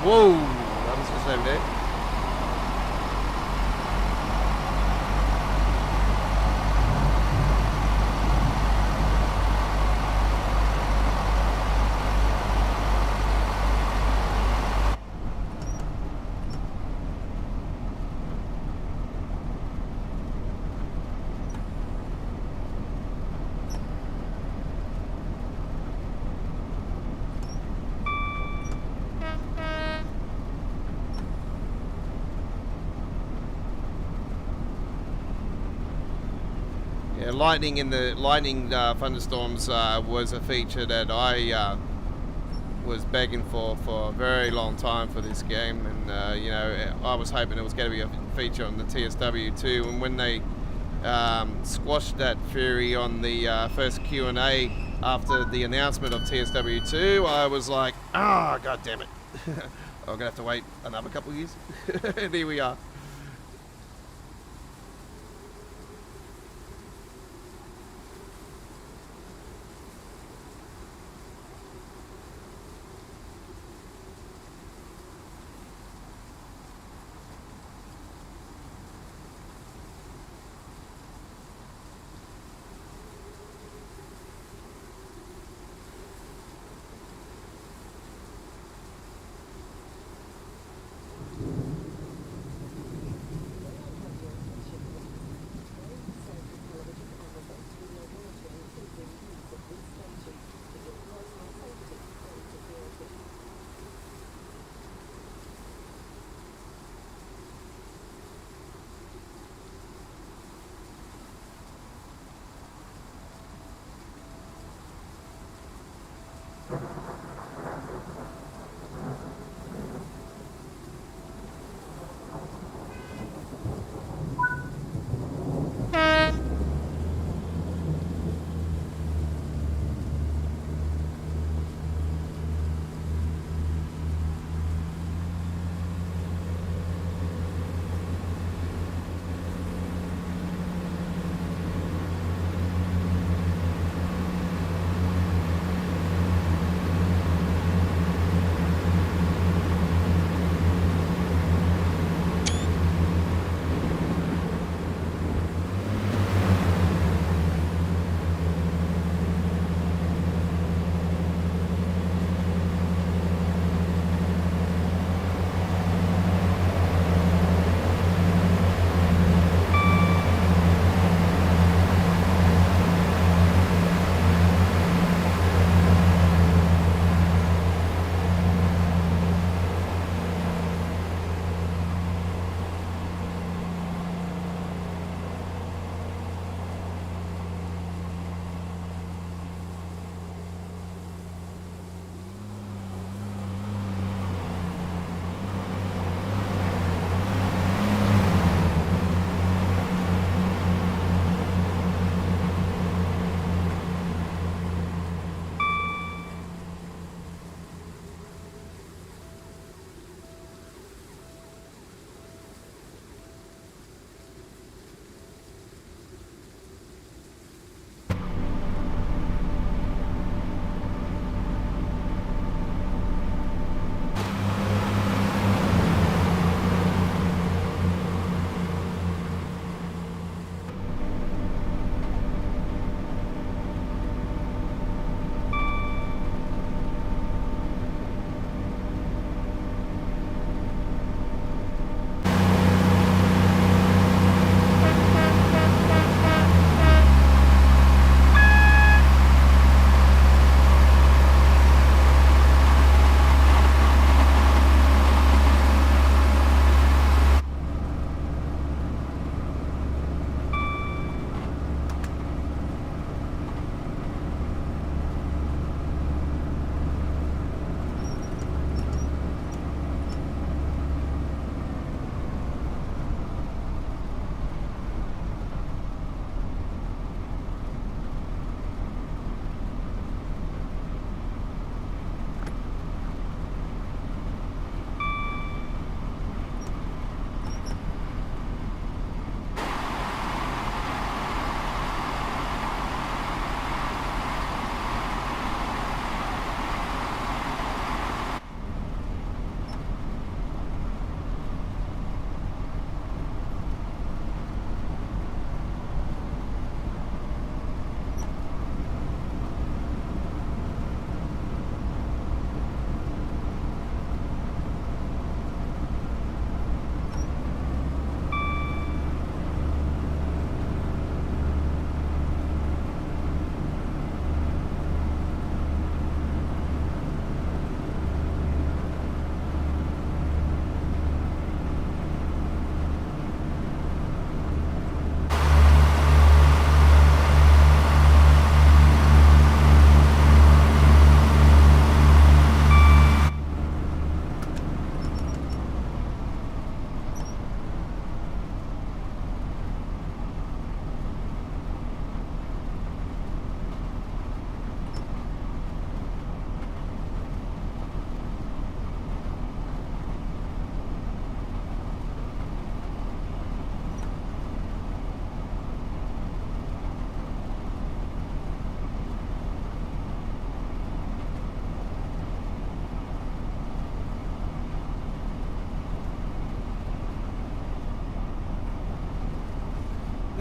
Whoa, that was just over there. Yeah, lightning thunderstorms was a feature that I was begging for a very long time for this game, and you know, I was hoping it was going to be a feature on the TSW2, and when they squashed that theory on the first Q&A after the announcement of TSW2, I was like, ah, god damn it. I'm gonna have to wait another couple of years. And here we are.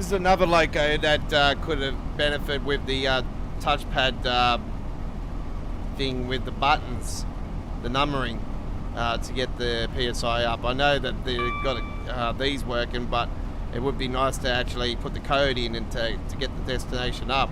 This is another loco that could have benefited with the touchpad thing with the buttons, the numbering, to get the PSI up. I know that they've got these working, but it would be nice to actually put the code in and to get the destination up.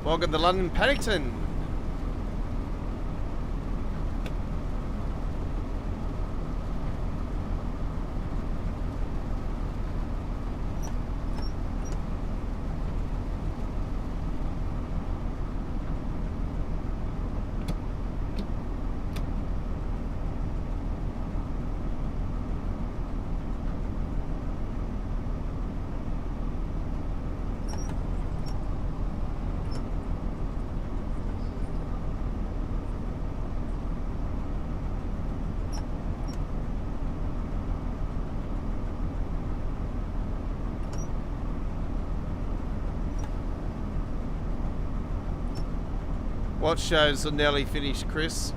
Welcome to London Paddington. What shows are nearly finished, Chris?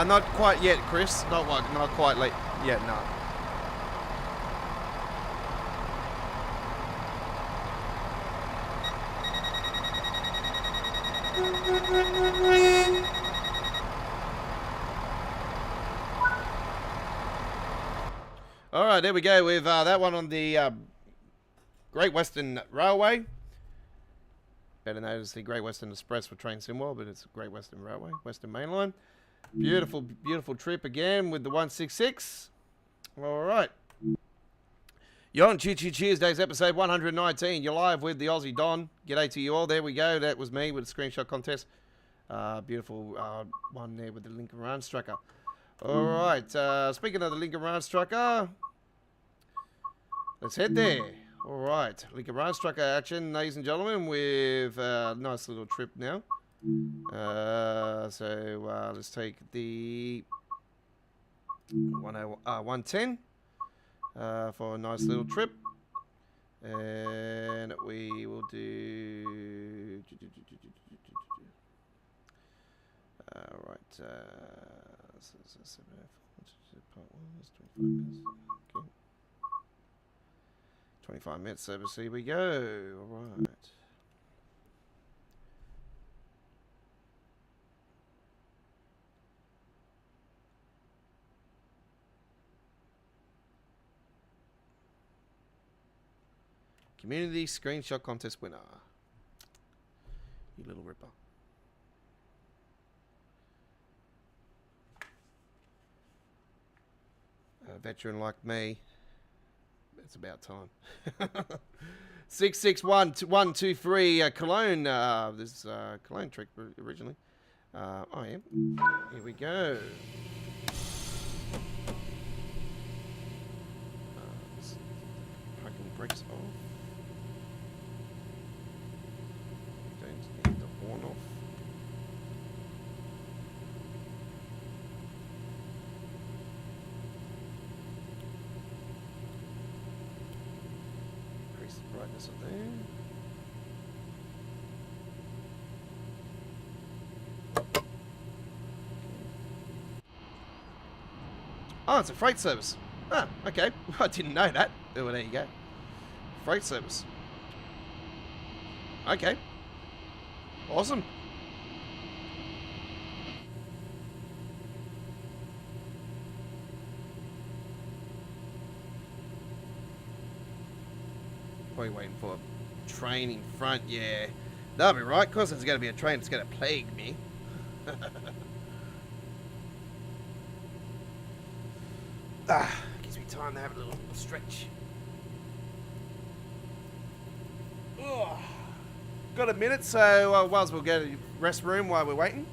Not quite yet, Chris. Not quite late yet, no. All right, there we go with that one on the Great Western Railway. Better known as the Great Western Express for Train Simworld, but it's Great Western Railway, Western Main Line. Beautiful, beautiful trip again with the 166. All right. You're on Choo Choo Tuesdays, episode 119. You're live with the Aussie Don. G'day to you all. There we go. That was me with the screenshot contest. Beautiful one there with the Lincoln Ranch Trucker. All right. Speaking of the Lincoln Ranch Trucker, let's head there. All right. Lincoln Ranch Trucker action, ladies and gentlemen, with a nice little trip now. So let's take the 110 for a nice little trip, and we will do right. Part 1 is 25 minutes. Okay. 25-minute service. Here we go. All right. Community screenshot contest winner. You little ripper. A veteran like me. It's about time. 661123 Cologne. This is Cologne trick originally. Oh yeah. Here we go. Parking brakes off. Don't need the horn off. Increase the brightness of there. Oh, it's a freight service. Ah, okay. I didn't know that. Oh, well, there you go. Freight service. Okay. Awesome. Probably waiting for a train in front. Yeah. That'll be right. Of course there's going to be a train that's going to plague me. Gives me time to have a little stretch. Ugh. Got a minute, so whilst we'll go to the rest room while we're waiting.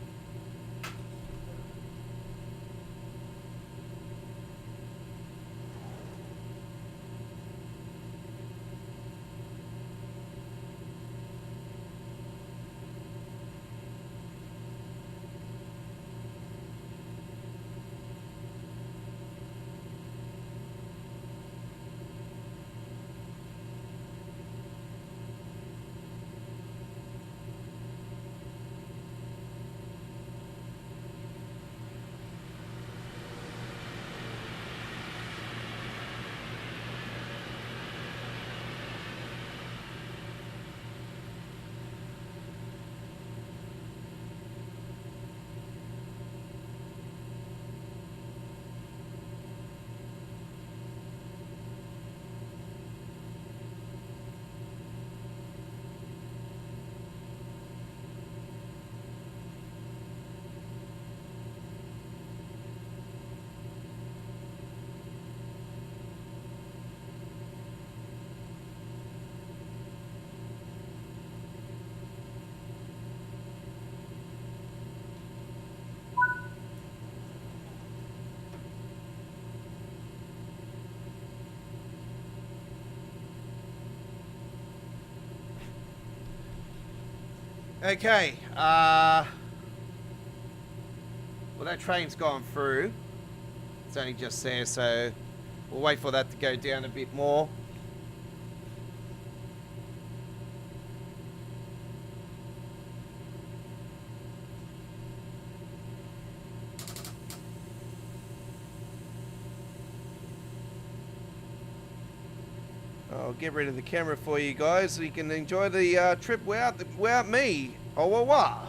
Okay, well that train's gone through. It's only just there, so we'll wait for that to go down a bit more. I'll get rid of the camera for you guys so you can enjoy the trip without me. Oh, wah.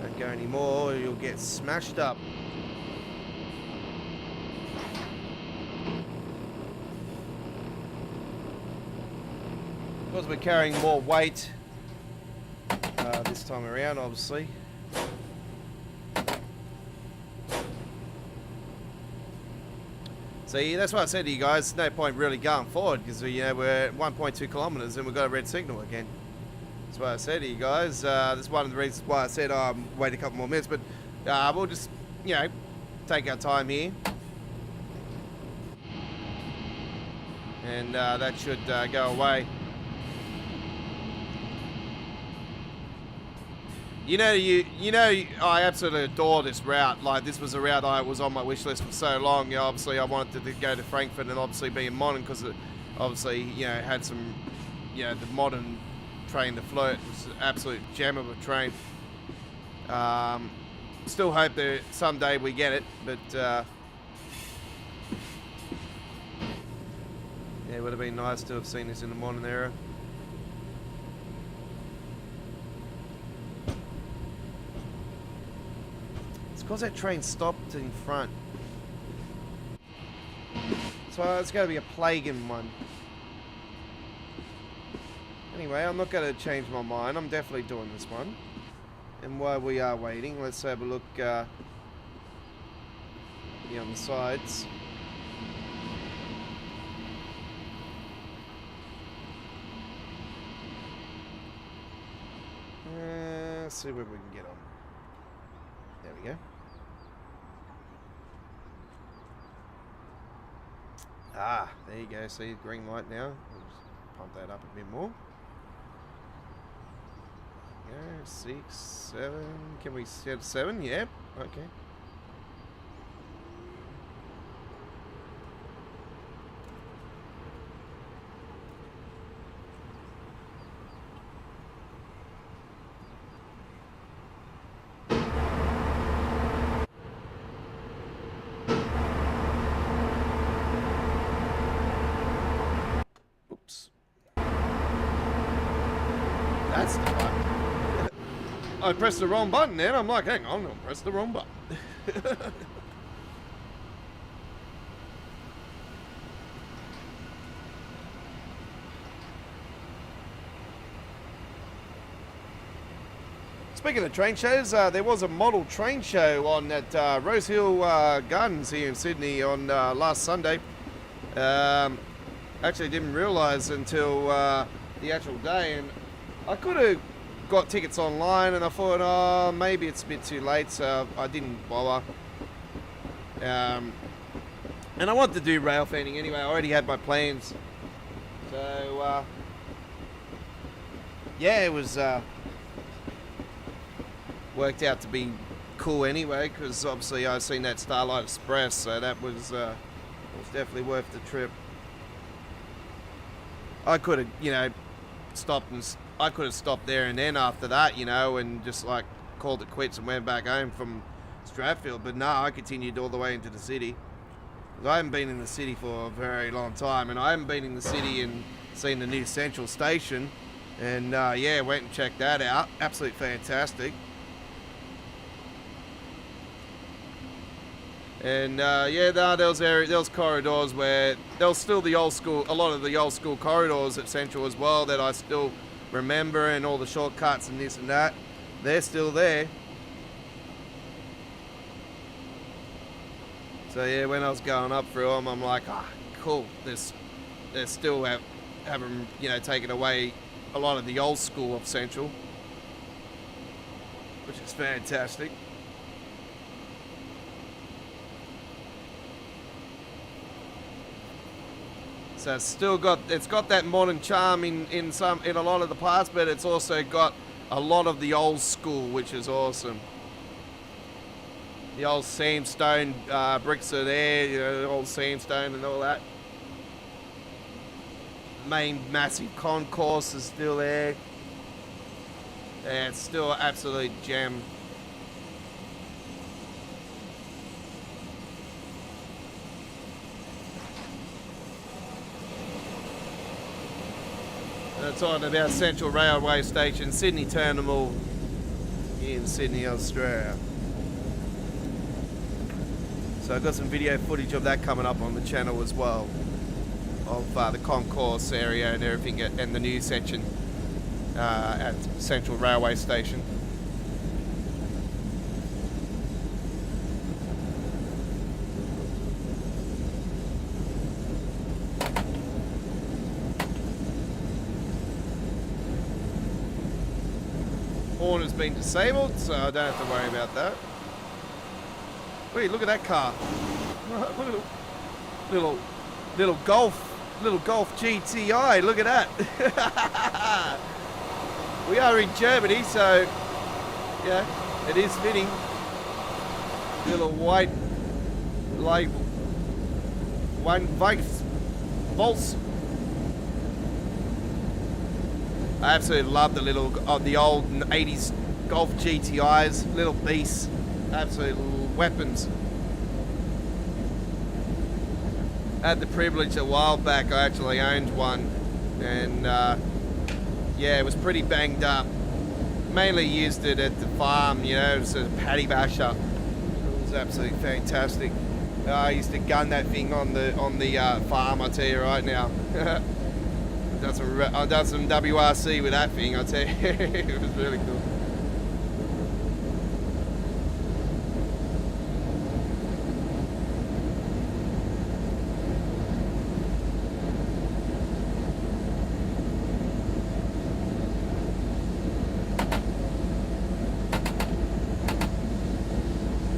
Don't go anymore or you'll get smashed up. Because we're carrying more weight this time around, obviously. See, that's why I said to you guys, no point really going forward because we're at 1.2 kilometers and we've got a red signal again. That's why I said to you guys. That's one of the reasons why I said wait a couple more minutes, but we'll just take our time here, and that should go away. I absolutely adore this route. Like, this was a route I was on my wish list for so long. Obviously, I wanted to go to Frankfurt and obviously be in modern because it obviously, had some, the modern train, the Flirt was an absolute gem of a train. Still hope that someday we get it, but yeah, it would have been nice to have seen this in the modern era. It's because that train stopped in front. So it's going to be a plaguing one. Anyway, I'm not going to change my mind. I'm definitely doing this one. And while we are waiting, let's have a look here on the sides. Let's see where we can get on. There we go. Ah, there you go. See, green light now. We'll just pump that up a bit more. Yeah, 6, 7. Can we set 7? Yep. Okay. Oops. That's the button. I pressed the wrong button then. I'm like, hang on, I pressed the wrong button. Speaking of train shows, there was a model train show on at Rosehill Gardens here in Sydney on last Sunday. Actually didn't realise until the actual day, and I could have got tickets online, and I thought, oh, maybe it's a bit too late, so I didn't bother. And I wanted to do rail fanning anyway. I already had my plans. So, yeah, it was worked out to be cool anyway, because obviously I've seen that Starlight Express, so that was definitely worth the trip. I could have, you know, I could have stopped there and then after that, you know, and just like called it quits and went back home from Stratfield. But no, I continued all the way into the city. I haven't been in the city for a very long time, and I haven't been in the city and seen the new Central Station. And yeah, went and checked that out. Absolutely fantastic. And yeah, there was corridors where there was still the old school, a lot of the old school corridors at Central as well that I still remember, and all the shortcuts and this and that. They're still there. So yeah, when I was going up through them, I'm like, ah, cool. They're still haven't, you know, taken away a lot of the old school of Central, which is fantastic. So it's got that modern charm in a lot of the parts, but it's also got a lot of the old school, which is awesome. The old sandstone bricks are there, you know, the old sandstone and all that. Main massive concourse is still there. Yeah, it's still an absolute gem. It's on about Central Railway Station, Sydney Terminal in Sydney, Australia. So I've got some video footage of that coming up on the channel as well, of the concourse area and everything, and the new section at Central Railway Station. Horn has been disabled, so I don't have to worry about that. Wait, look at that car. Look at the little Golf GTI. Look at that. We are in Germany, so yeah, it is fitting. Little white label, one Volts. I absolutely love the old 80s Golf GTIs, little beasts, absolute weapons. I had the privilege a while back, I actually owned one, and yeah, it was pretty banged up. Mainly used it at the farm, you know, as a paddy basher. It was absolutely fantastic. I used to gun that thing on the farm, I tell you right now. I've done some WRC with that thing, I tell you. It was really cool.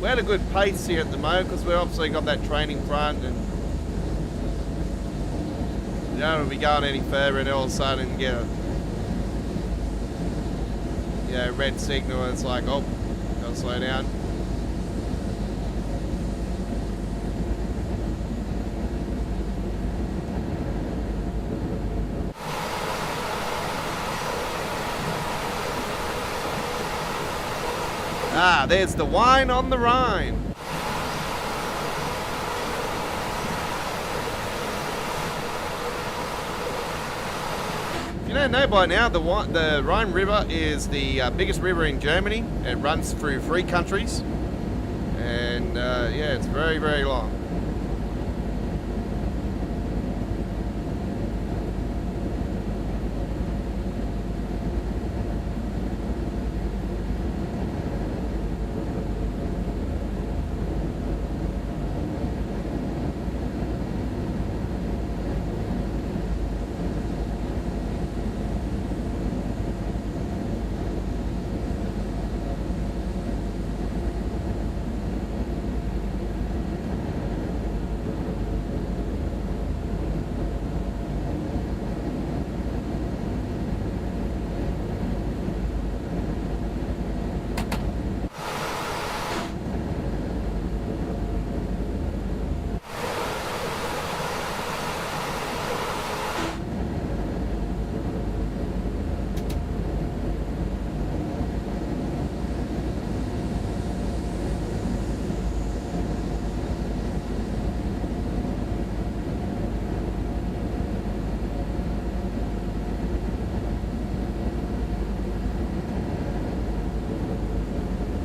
We had a good pace here at the moment because we've obviously got that training front, and you don't want to be going any further and all of a sudden get a red signal and it's like, oh, gotta slow down. Ah, there's the wine on the Rhine. If you don't know by now, the Rhine River is the biggest river in Germany. It runs through 3 countries. And yeah, it's very, very long.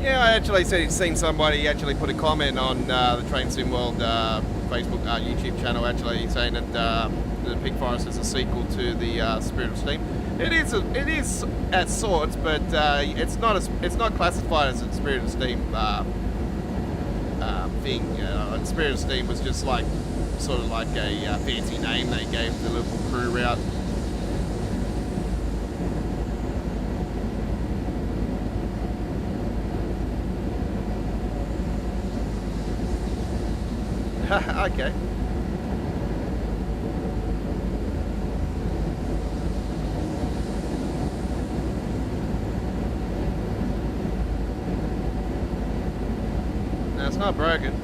I actually seen somebody actually put a comment on the Train Sim World Facebook YouTube channel, actually saying that the Pig Forest is a sequel to the Spirit of Steam. It is at sorts, but it's not classified as a Spirit of Steam thing. Spirit of Steam was just like sort of like a fancy name they gave the Liverpool crew route. Okay. No, it's not broken.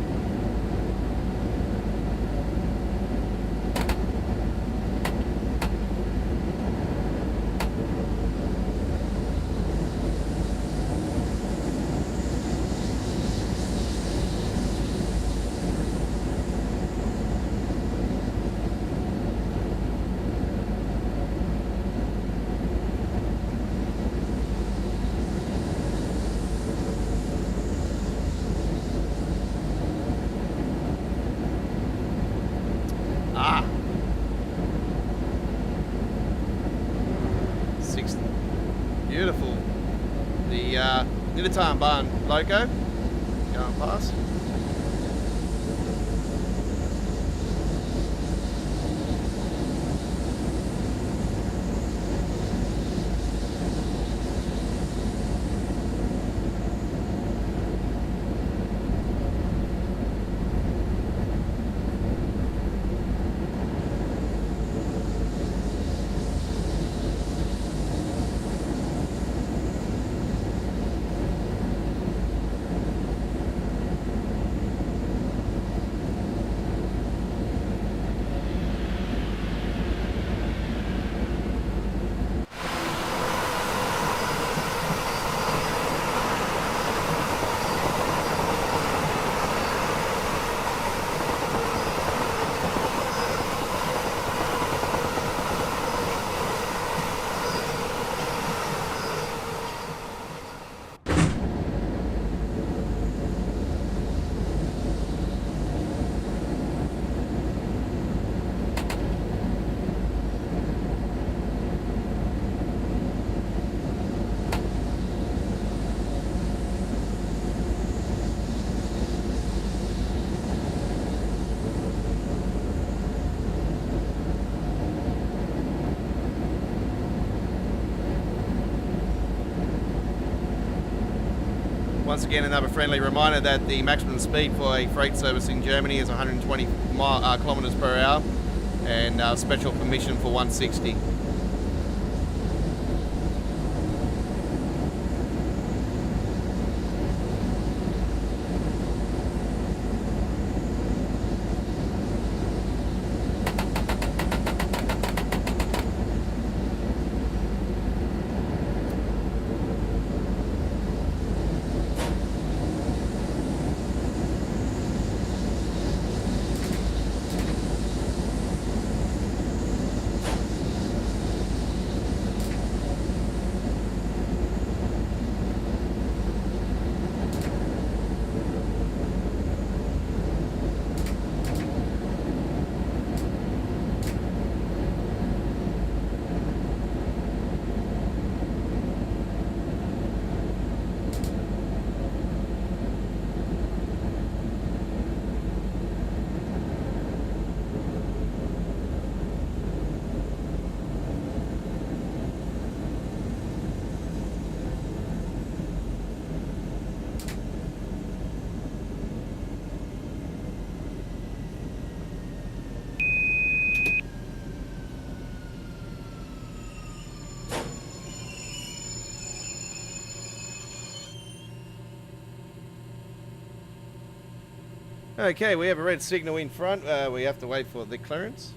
Beautiful. The Niditarn Barn loco going past. Once again, another friendly reminder that the maximum speed for a freight service in Germany is 120 kilometers per hour, and special permission for 160. Okay, we have a red signal in front. We have to wait for the clearance.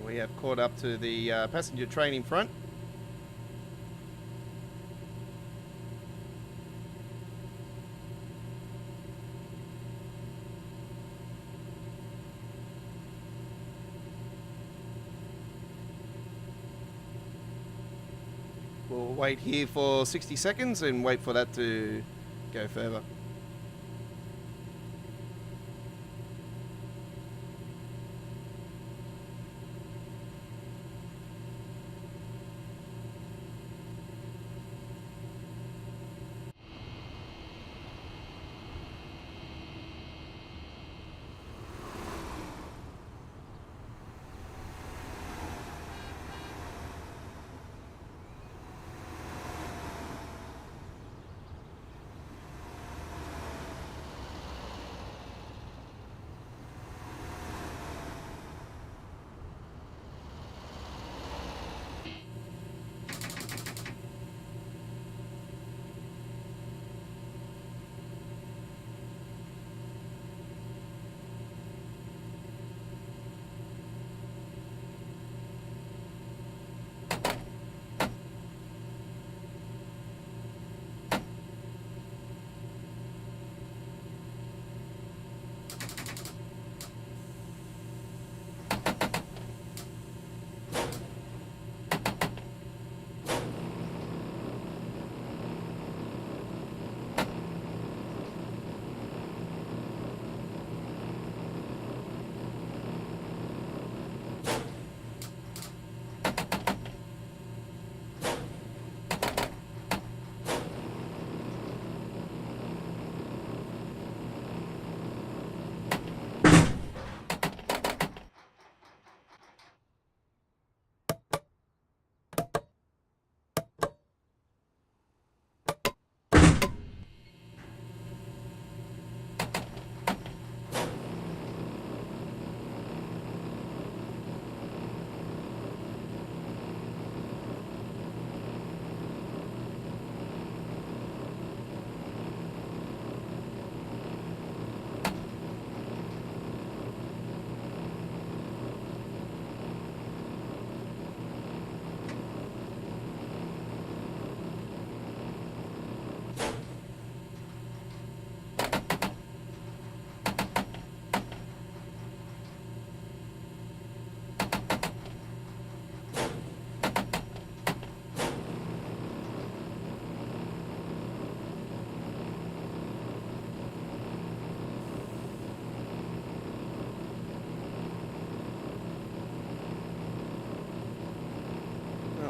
We have caught up to the passenger train in front. We'll wait here for 60 seconds and wait for that to go further.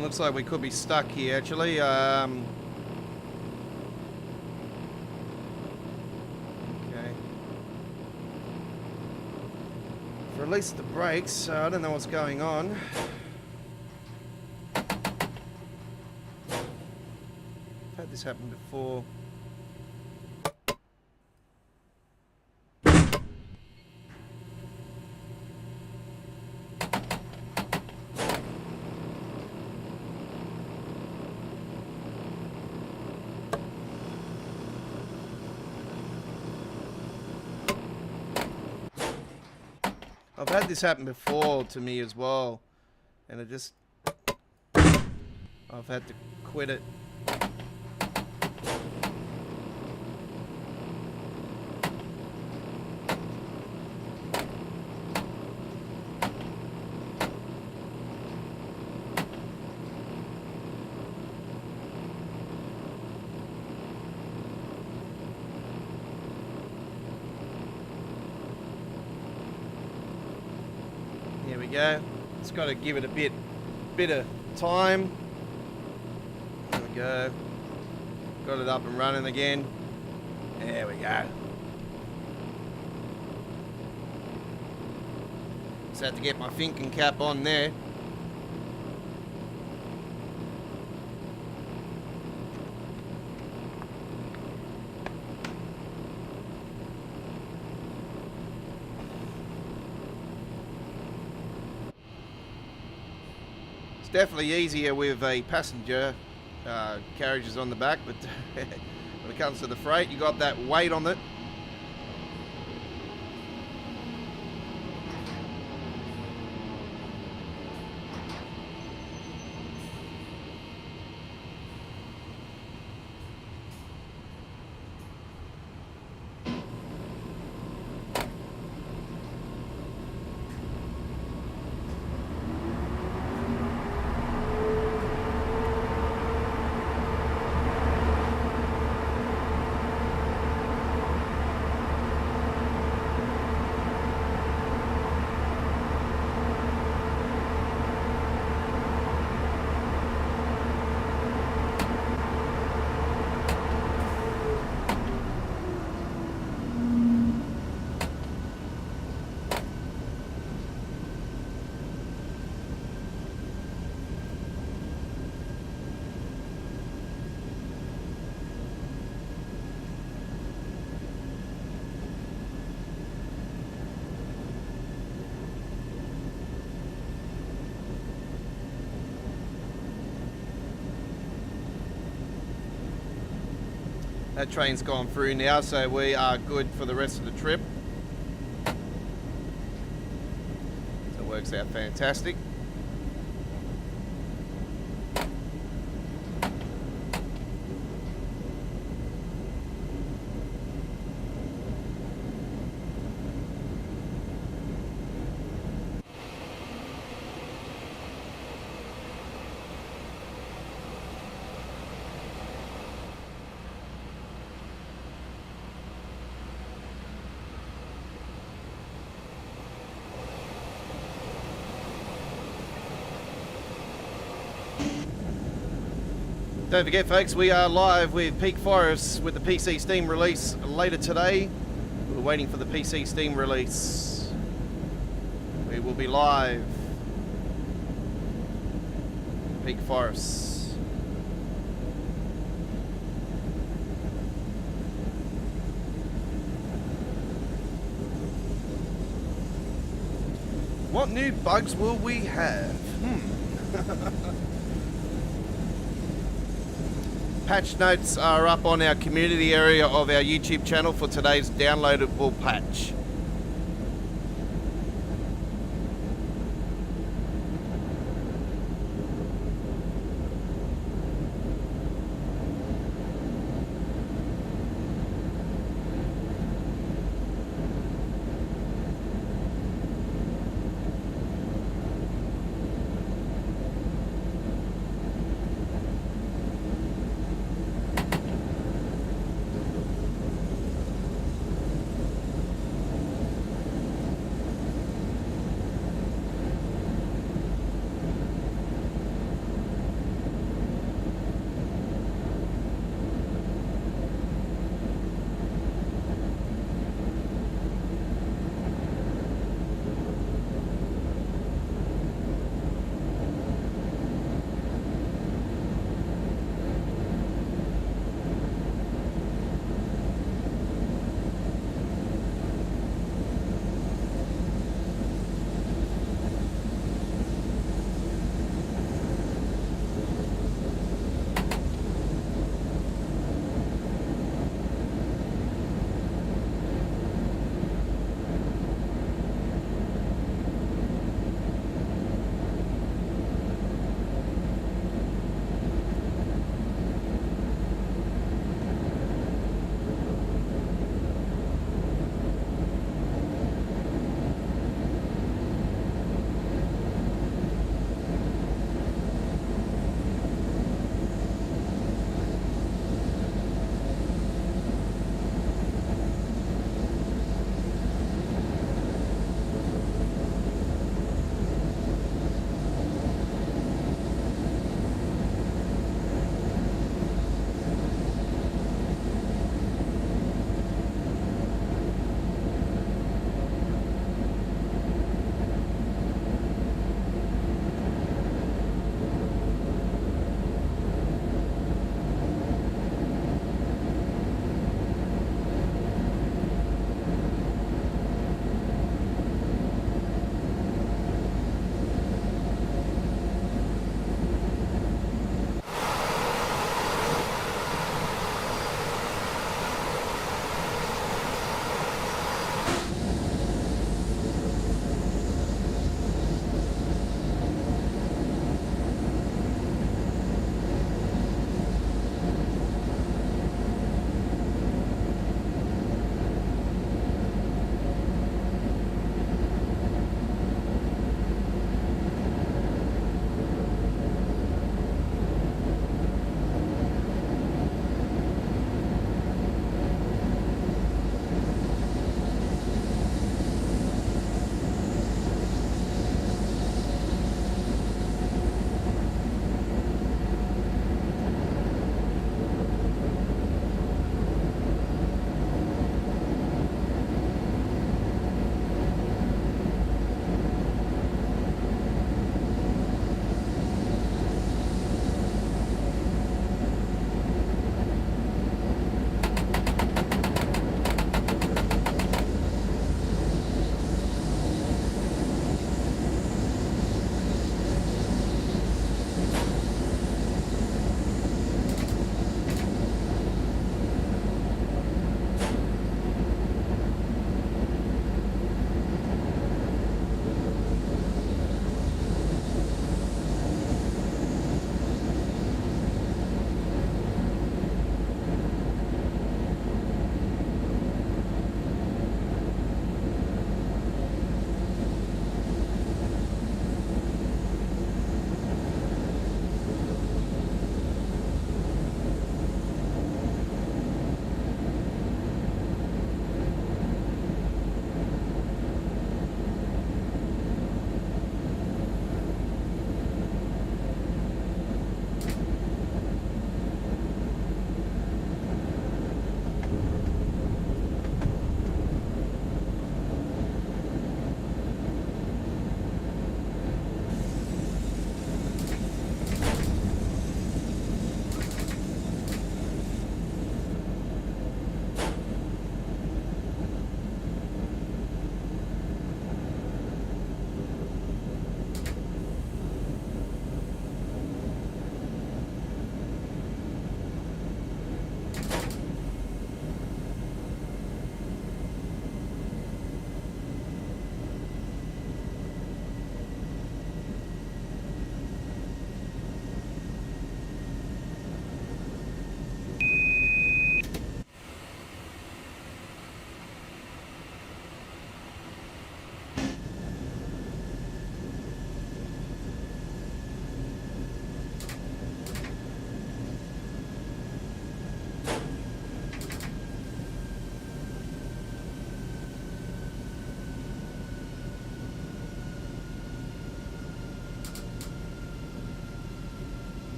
Looks like we could be stuck here actually. Okay. Released the brakes, so I don't know what's going on. I've had this happen before. I've had this happen before to me as well, and I've had to quit it. There we go. It's got to give it a bit of time. There we go. Got it up and running again. There we go. Just had to get my thinking cap on there. Definitely easier with a passenger carriages on the back, but when it comes to the freight, you got that weight on it. That train's gone through now, so we are good for the rest of the trip. So it works out fantastic. Don't forget, folks, we are live with Peak Forest with the PC Steam release later today. We're waiting for the PC Steam release. We will be live. Peak Forest. What new bugs will we have? Patch notes are up on our community area of our YouTube channel for today's downloadable patch.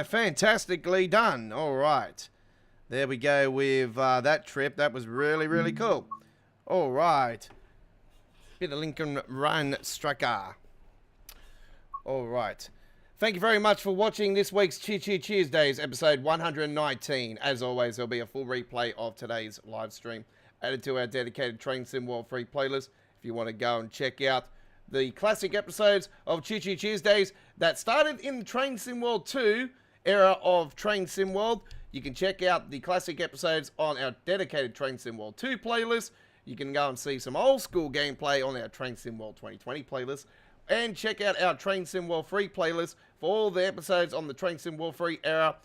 right, fantastically done. All right. There we go with that trip. That was really, really cool. All right. Bit of Lincoln Run Striker. All right. Thank you very much for watching this week's Choo Choo Tuesdays, episode 119. As always, there'll be a full replay of today's live stream added to our dedicated Train Sim World free playlist. If you want to go and check out the classic episodes of Choo Choo Tuesdays that started in the Train Sim World 2 era of Train Sim World, you can check out the classic episodes on our dedicated Train Sim World 2 playlist. You can go and see some old school gameplay on our Train Sim World 2020 playlist. And check out our Train Sim World Free playlist for all the episodes on the Train Sim World Free era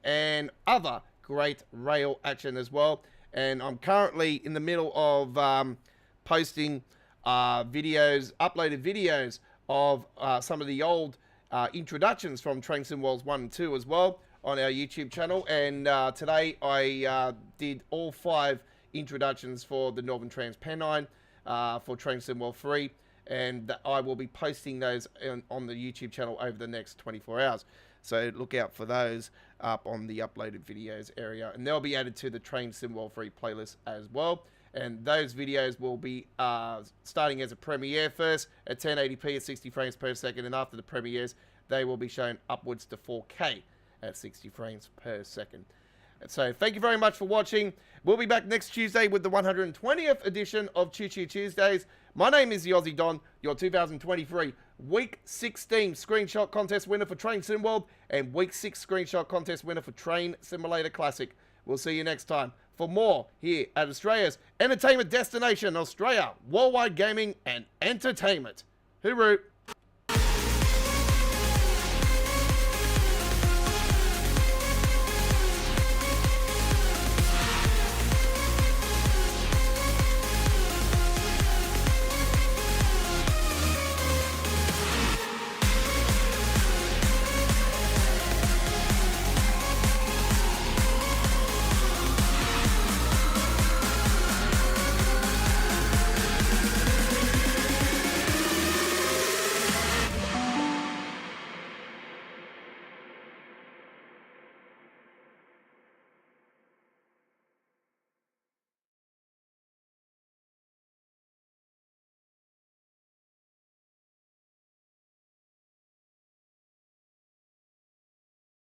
and other great rail action as well. And I'm currently in the middle of posting uploaded videos of some of the old introductions from Train Sim Worlds 1 and 2 as well on our YouTube channel. And today I did all 5 introductions for the Northern Trans Pennine for Train Sim World Free. And I will be posting those on the YouTube channel over the next 24 hours. So look out for those up on the uploaded videos area. And they'll be added to the Train Sim World Free playlist as well. And those videos will be starting as a premiere first at 1080p at 60 frames per second. And after the premieres, they will be shown upwards to 4K at 60 frames per second. So thank you very much for watching. We'll be back next Tuesday with the 120th edition of Choo Choo Tuesdays. My name is the Aussie Don, your 2023 Week 16 Screenshot Contest winner for Train Sim World and Week 6 Screenshot Contest winner for Train Simulator Classic. We'll see you next time for more here at Australia's entertainment destination, Australia, Worldwide Gaming and Entertainment. Hooroo!